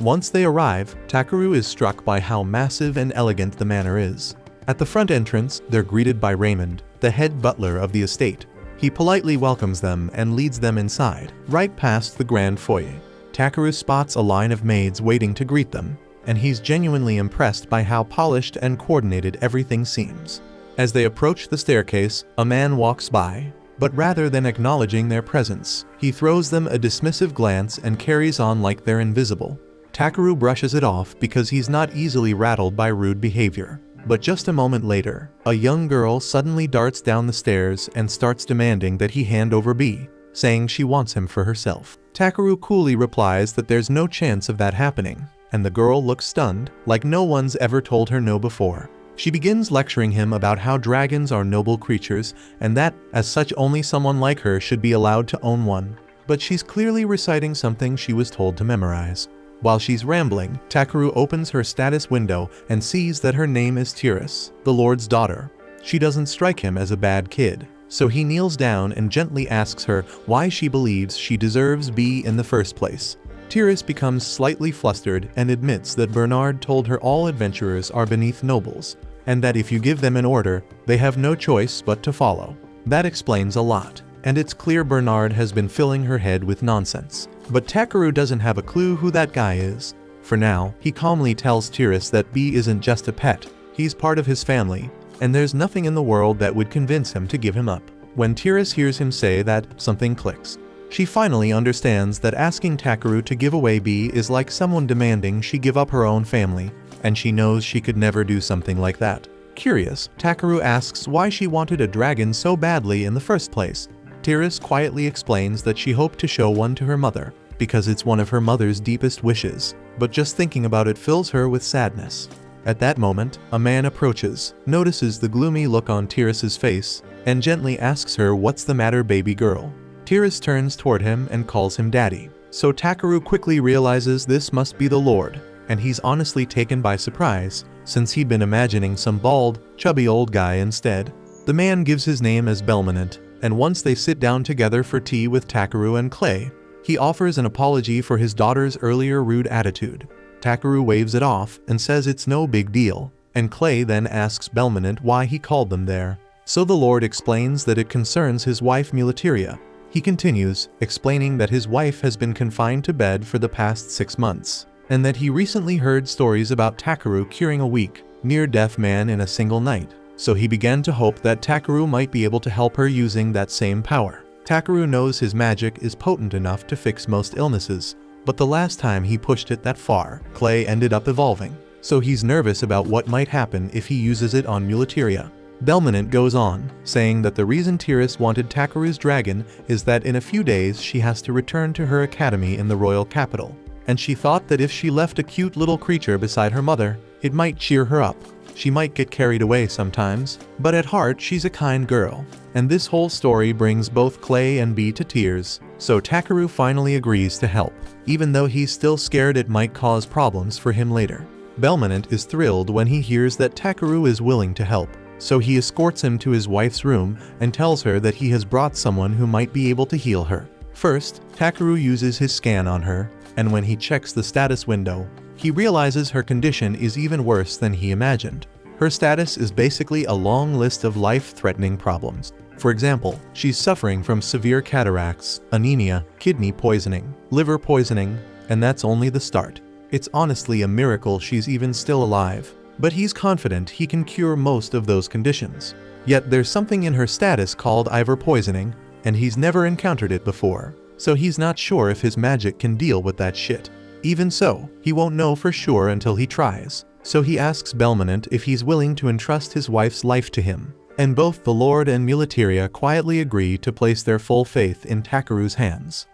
Once they arrive, Takaru is struck by how massive and elegant the manor is. At the front entrance, they're greeted by Raymond, the head butler of the estate. He politely welcomes them and leads them inside, right past the grand foyer. Takaru spots a line of maids waiting to greet them, and he's genuinely impressed by how polished and coordinated everything seems. As they approach the staircase, a man walks by, but rather than acknowledging their presence, he throws them a dismissive glance and carries on like they're invisible. Takaru brushes it off because he's not easily rattled by rude behavior. But just a moment later, a young girl suddenly darts down the stairs and starts demanding that he hand over B, saying she wants him for herself. Takaru coolly replies that there's no chance of that happening, and the girl looks stunned, like no one's ever told her no before. She begins lecturing him about how dragons are noble creatures, and that, as such, only someone like her should be allowed to own one. But she's clearly reciting something she was told to memorize. While she's rambling, Takaru opens her status window and sees that her name is Tiris, the Lord's daughter. She doesn't strike him as a bad kid, so he kneels down and gently asks her why she believes she deserves B in the first place. Tiris becomes slightly flustered and admits that Bernard told her all adventurers are beneath nobles, and that if you give them an order, they have no choice but to follow. That explains a lot, and it's clear Bernard has been filling her head with nonsense. But Takaru doesn't have a clue who that guy is. For now, he calmly tells Tiris that B isn't just a pet, he's part of his family, and there's nothing in the world that would convince him to give him up. When Tiris hears him say that, something clicks. She finally understands that asking Takaru to give away B is like someone demanding she give up her own family, and she knows she could never do something like that. Curious, Takaru asks why she wanted a dragon so badly in the first place. Tiris quietly explains that she hoped to show one to her mother, because it's one of her mother's deepest wishes, but just thinking about it fills her with sadness. At that moment, a man approaches, notices the gloomy look on Tiris's face, and gently asks her what's the matter, baby girl. Tiris turns toward him and calls him daddy, so Takaru quickly realizes this must be the Lord, and he's honestly taken by surprise, since he'd been imagining some bald, chubby old guy instead. The man gives his name as Belmonent, and once they sit down together for tea with Takaru and Clay, He offers an apology for his daughter's earlier rude attitude. Takeru waves it off and says it's no big deal, and Clay then asks Belmonte why he called them there. So the Lord explains that it concerns his wife Muleteria. He continues, explaining that his wife has been confined to bed for the past 6 months, and that he recently heard stories about Takeru curing a weak, near-death man in a single night. So he began to hope that Takeru might be able to help her using that same power. Takeru knows his magic is potent enough to fix most illnesses, but the last time he pushed it that far, Clay ended up evolving. So he's nervous about what might happen if he uses it on Muleteria. Belmonte goes on, saying that the reason Tiras wanted Takeru's dragon is that in a few days she has to return to her academy in the royal capital, and she thought that if she left a cute little creature beside her mother, it might cheer her up. She might get carried away sometimes, but at heart she's a kind girl. And this whole story brings both Clay and Bee to tears, so Takeru finally agrees to help, even though he's still scared it might cause problems for him later. Belmonte is thrilled when he hears that Takeru is willing to help, so he escorts him to his wife's room and tells her that he has brought someone who might be able to heal her. First, Takeru uses his scan on her, and when he checks the status window, he realizes her condition is even worse than he imagined. Her status is basically a long list of life-threatening problems. For example, she's suffering from severe cataracts, anemia, kidney poisoning, liver poisoning, and that's only the start. It's honestly a miracle she's even still alive, but he's confident he can cure most of those conditions. Yet there's something in her status called Ivor poisoning, and he's never encountered it before, so he's not sure if his magic can deal with that shit. Even so, he won't know for sure until he tries, so he asks Belmonte if he's willing to entrust his wife's life to him, and both the Lord and Muleteria quietly agree to place their full faith in Takeru's hands.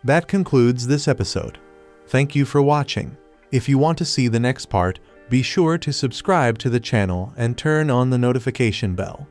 That concludes this episode. Thank you for watching. If you want to see the next part, be sure to subscribe to the channel and turn on the notification bell.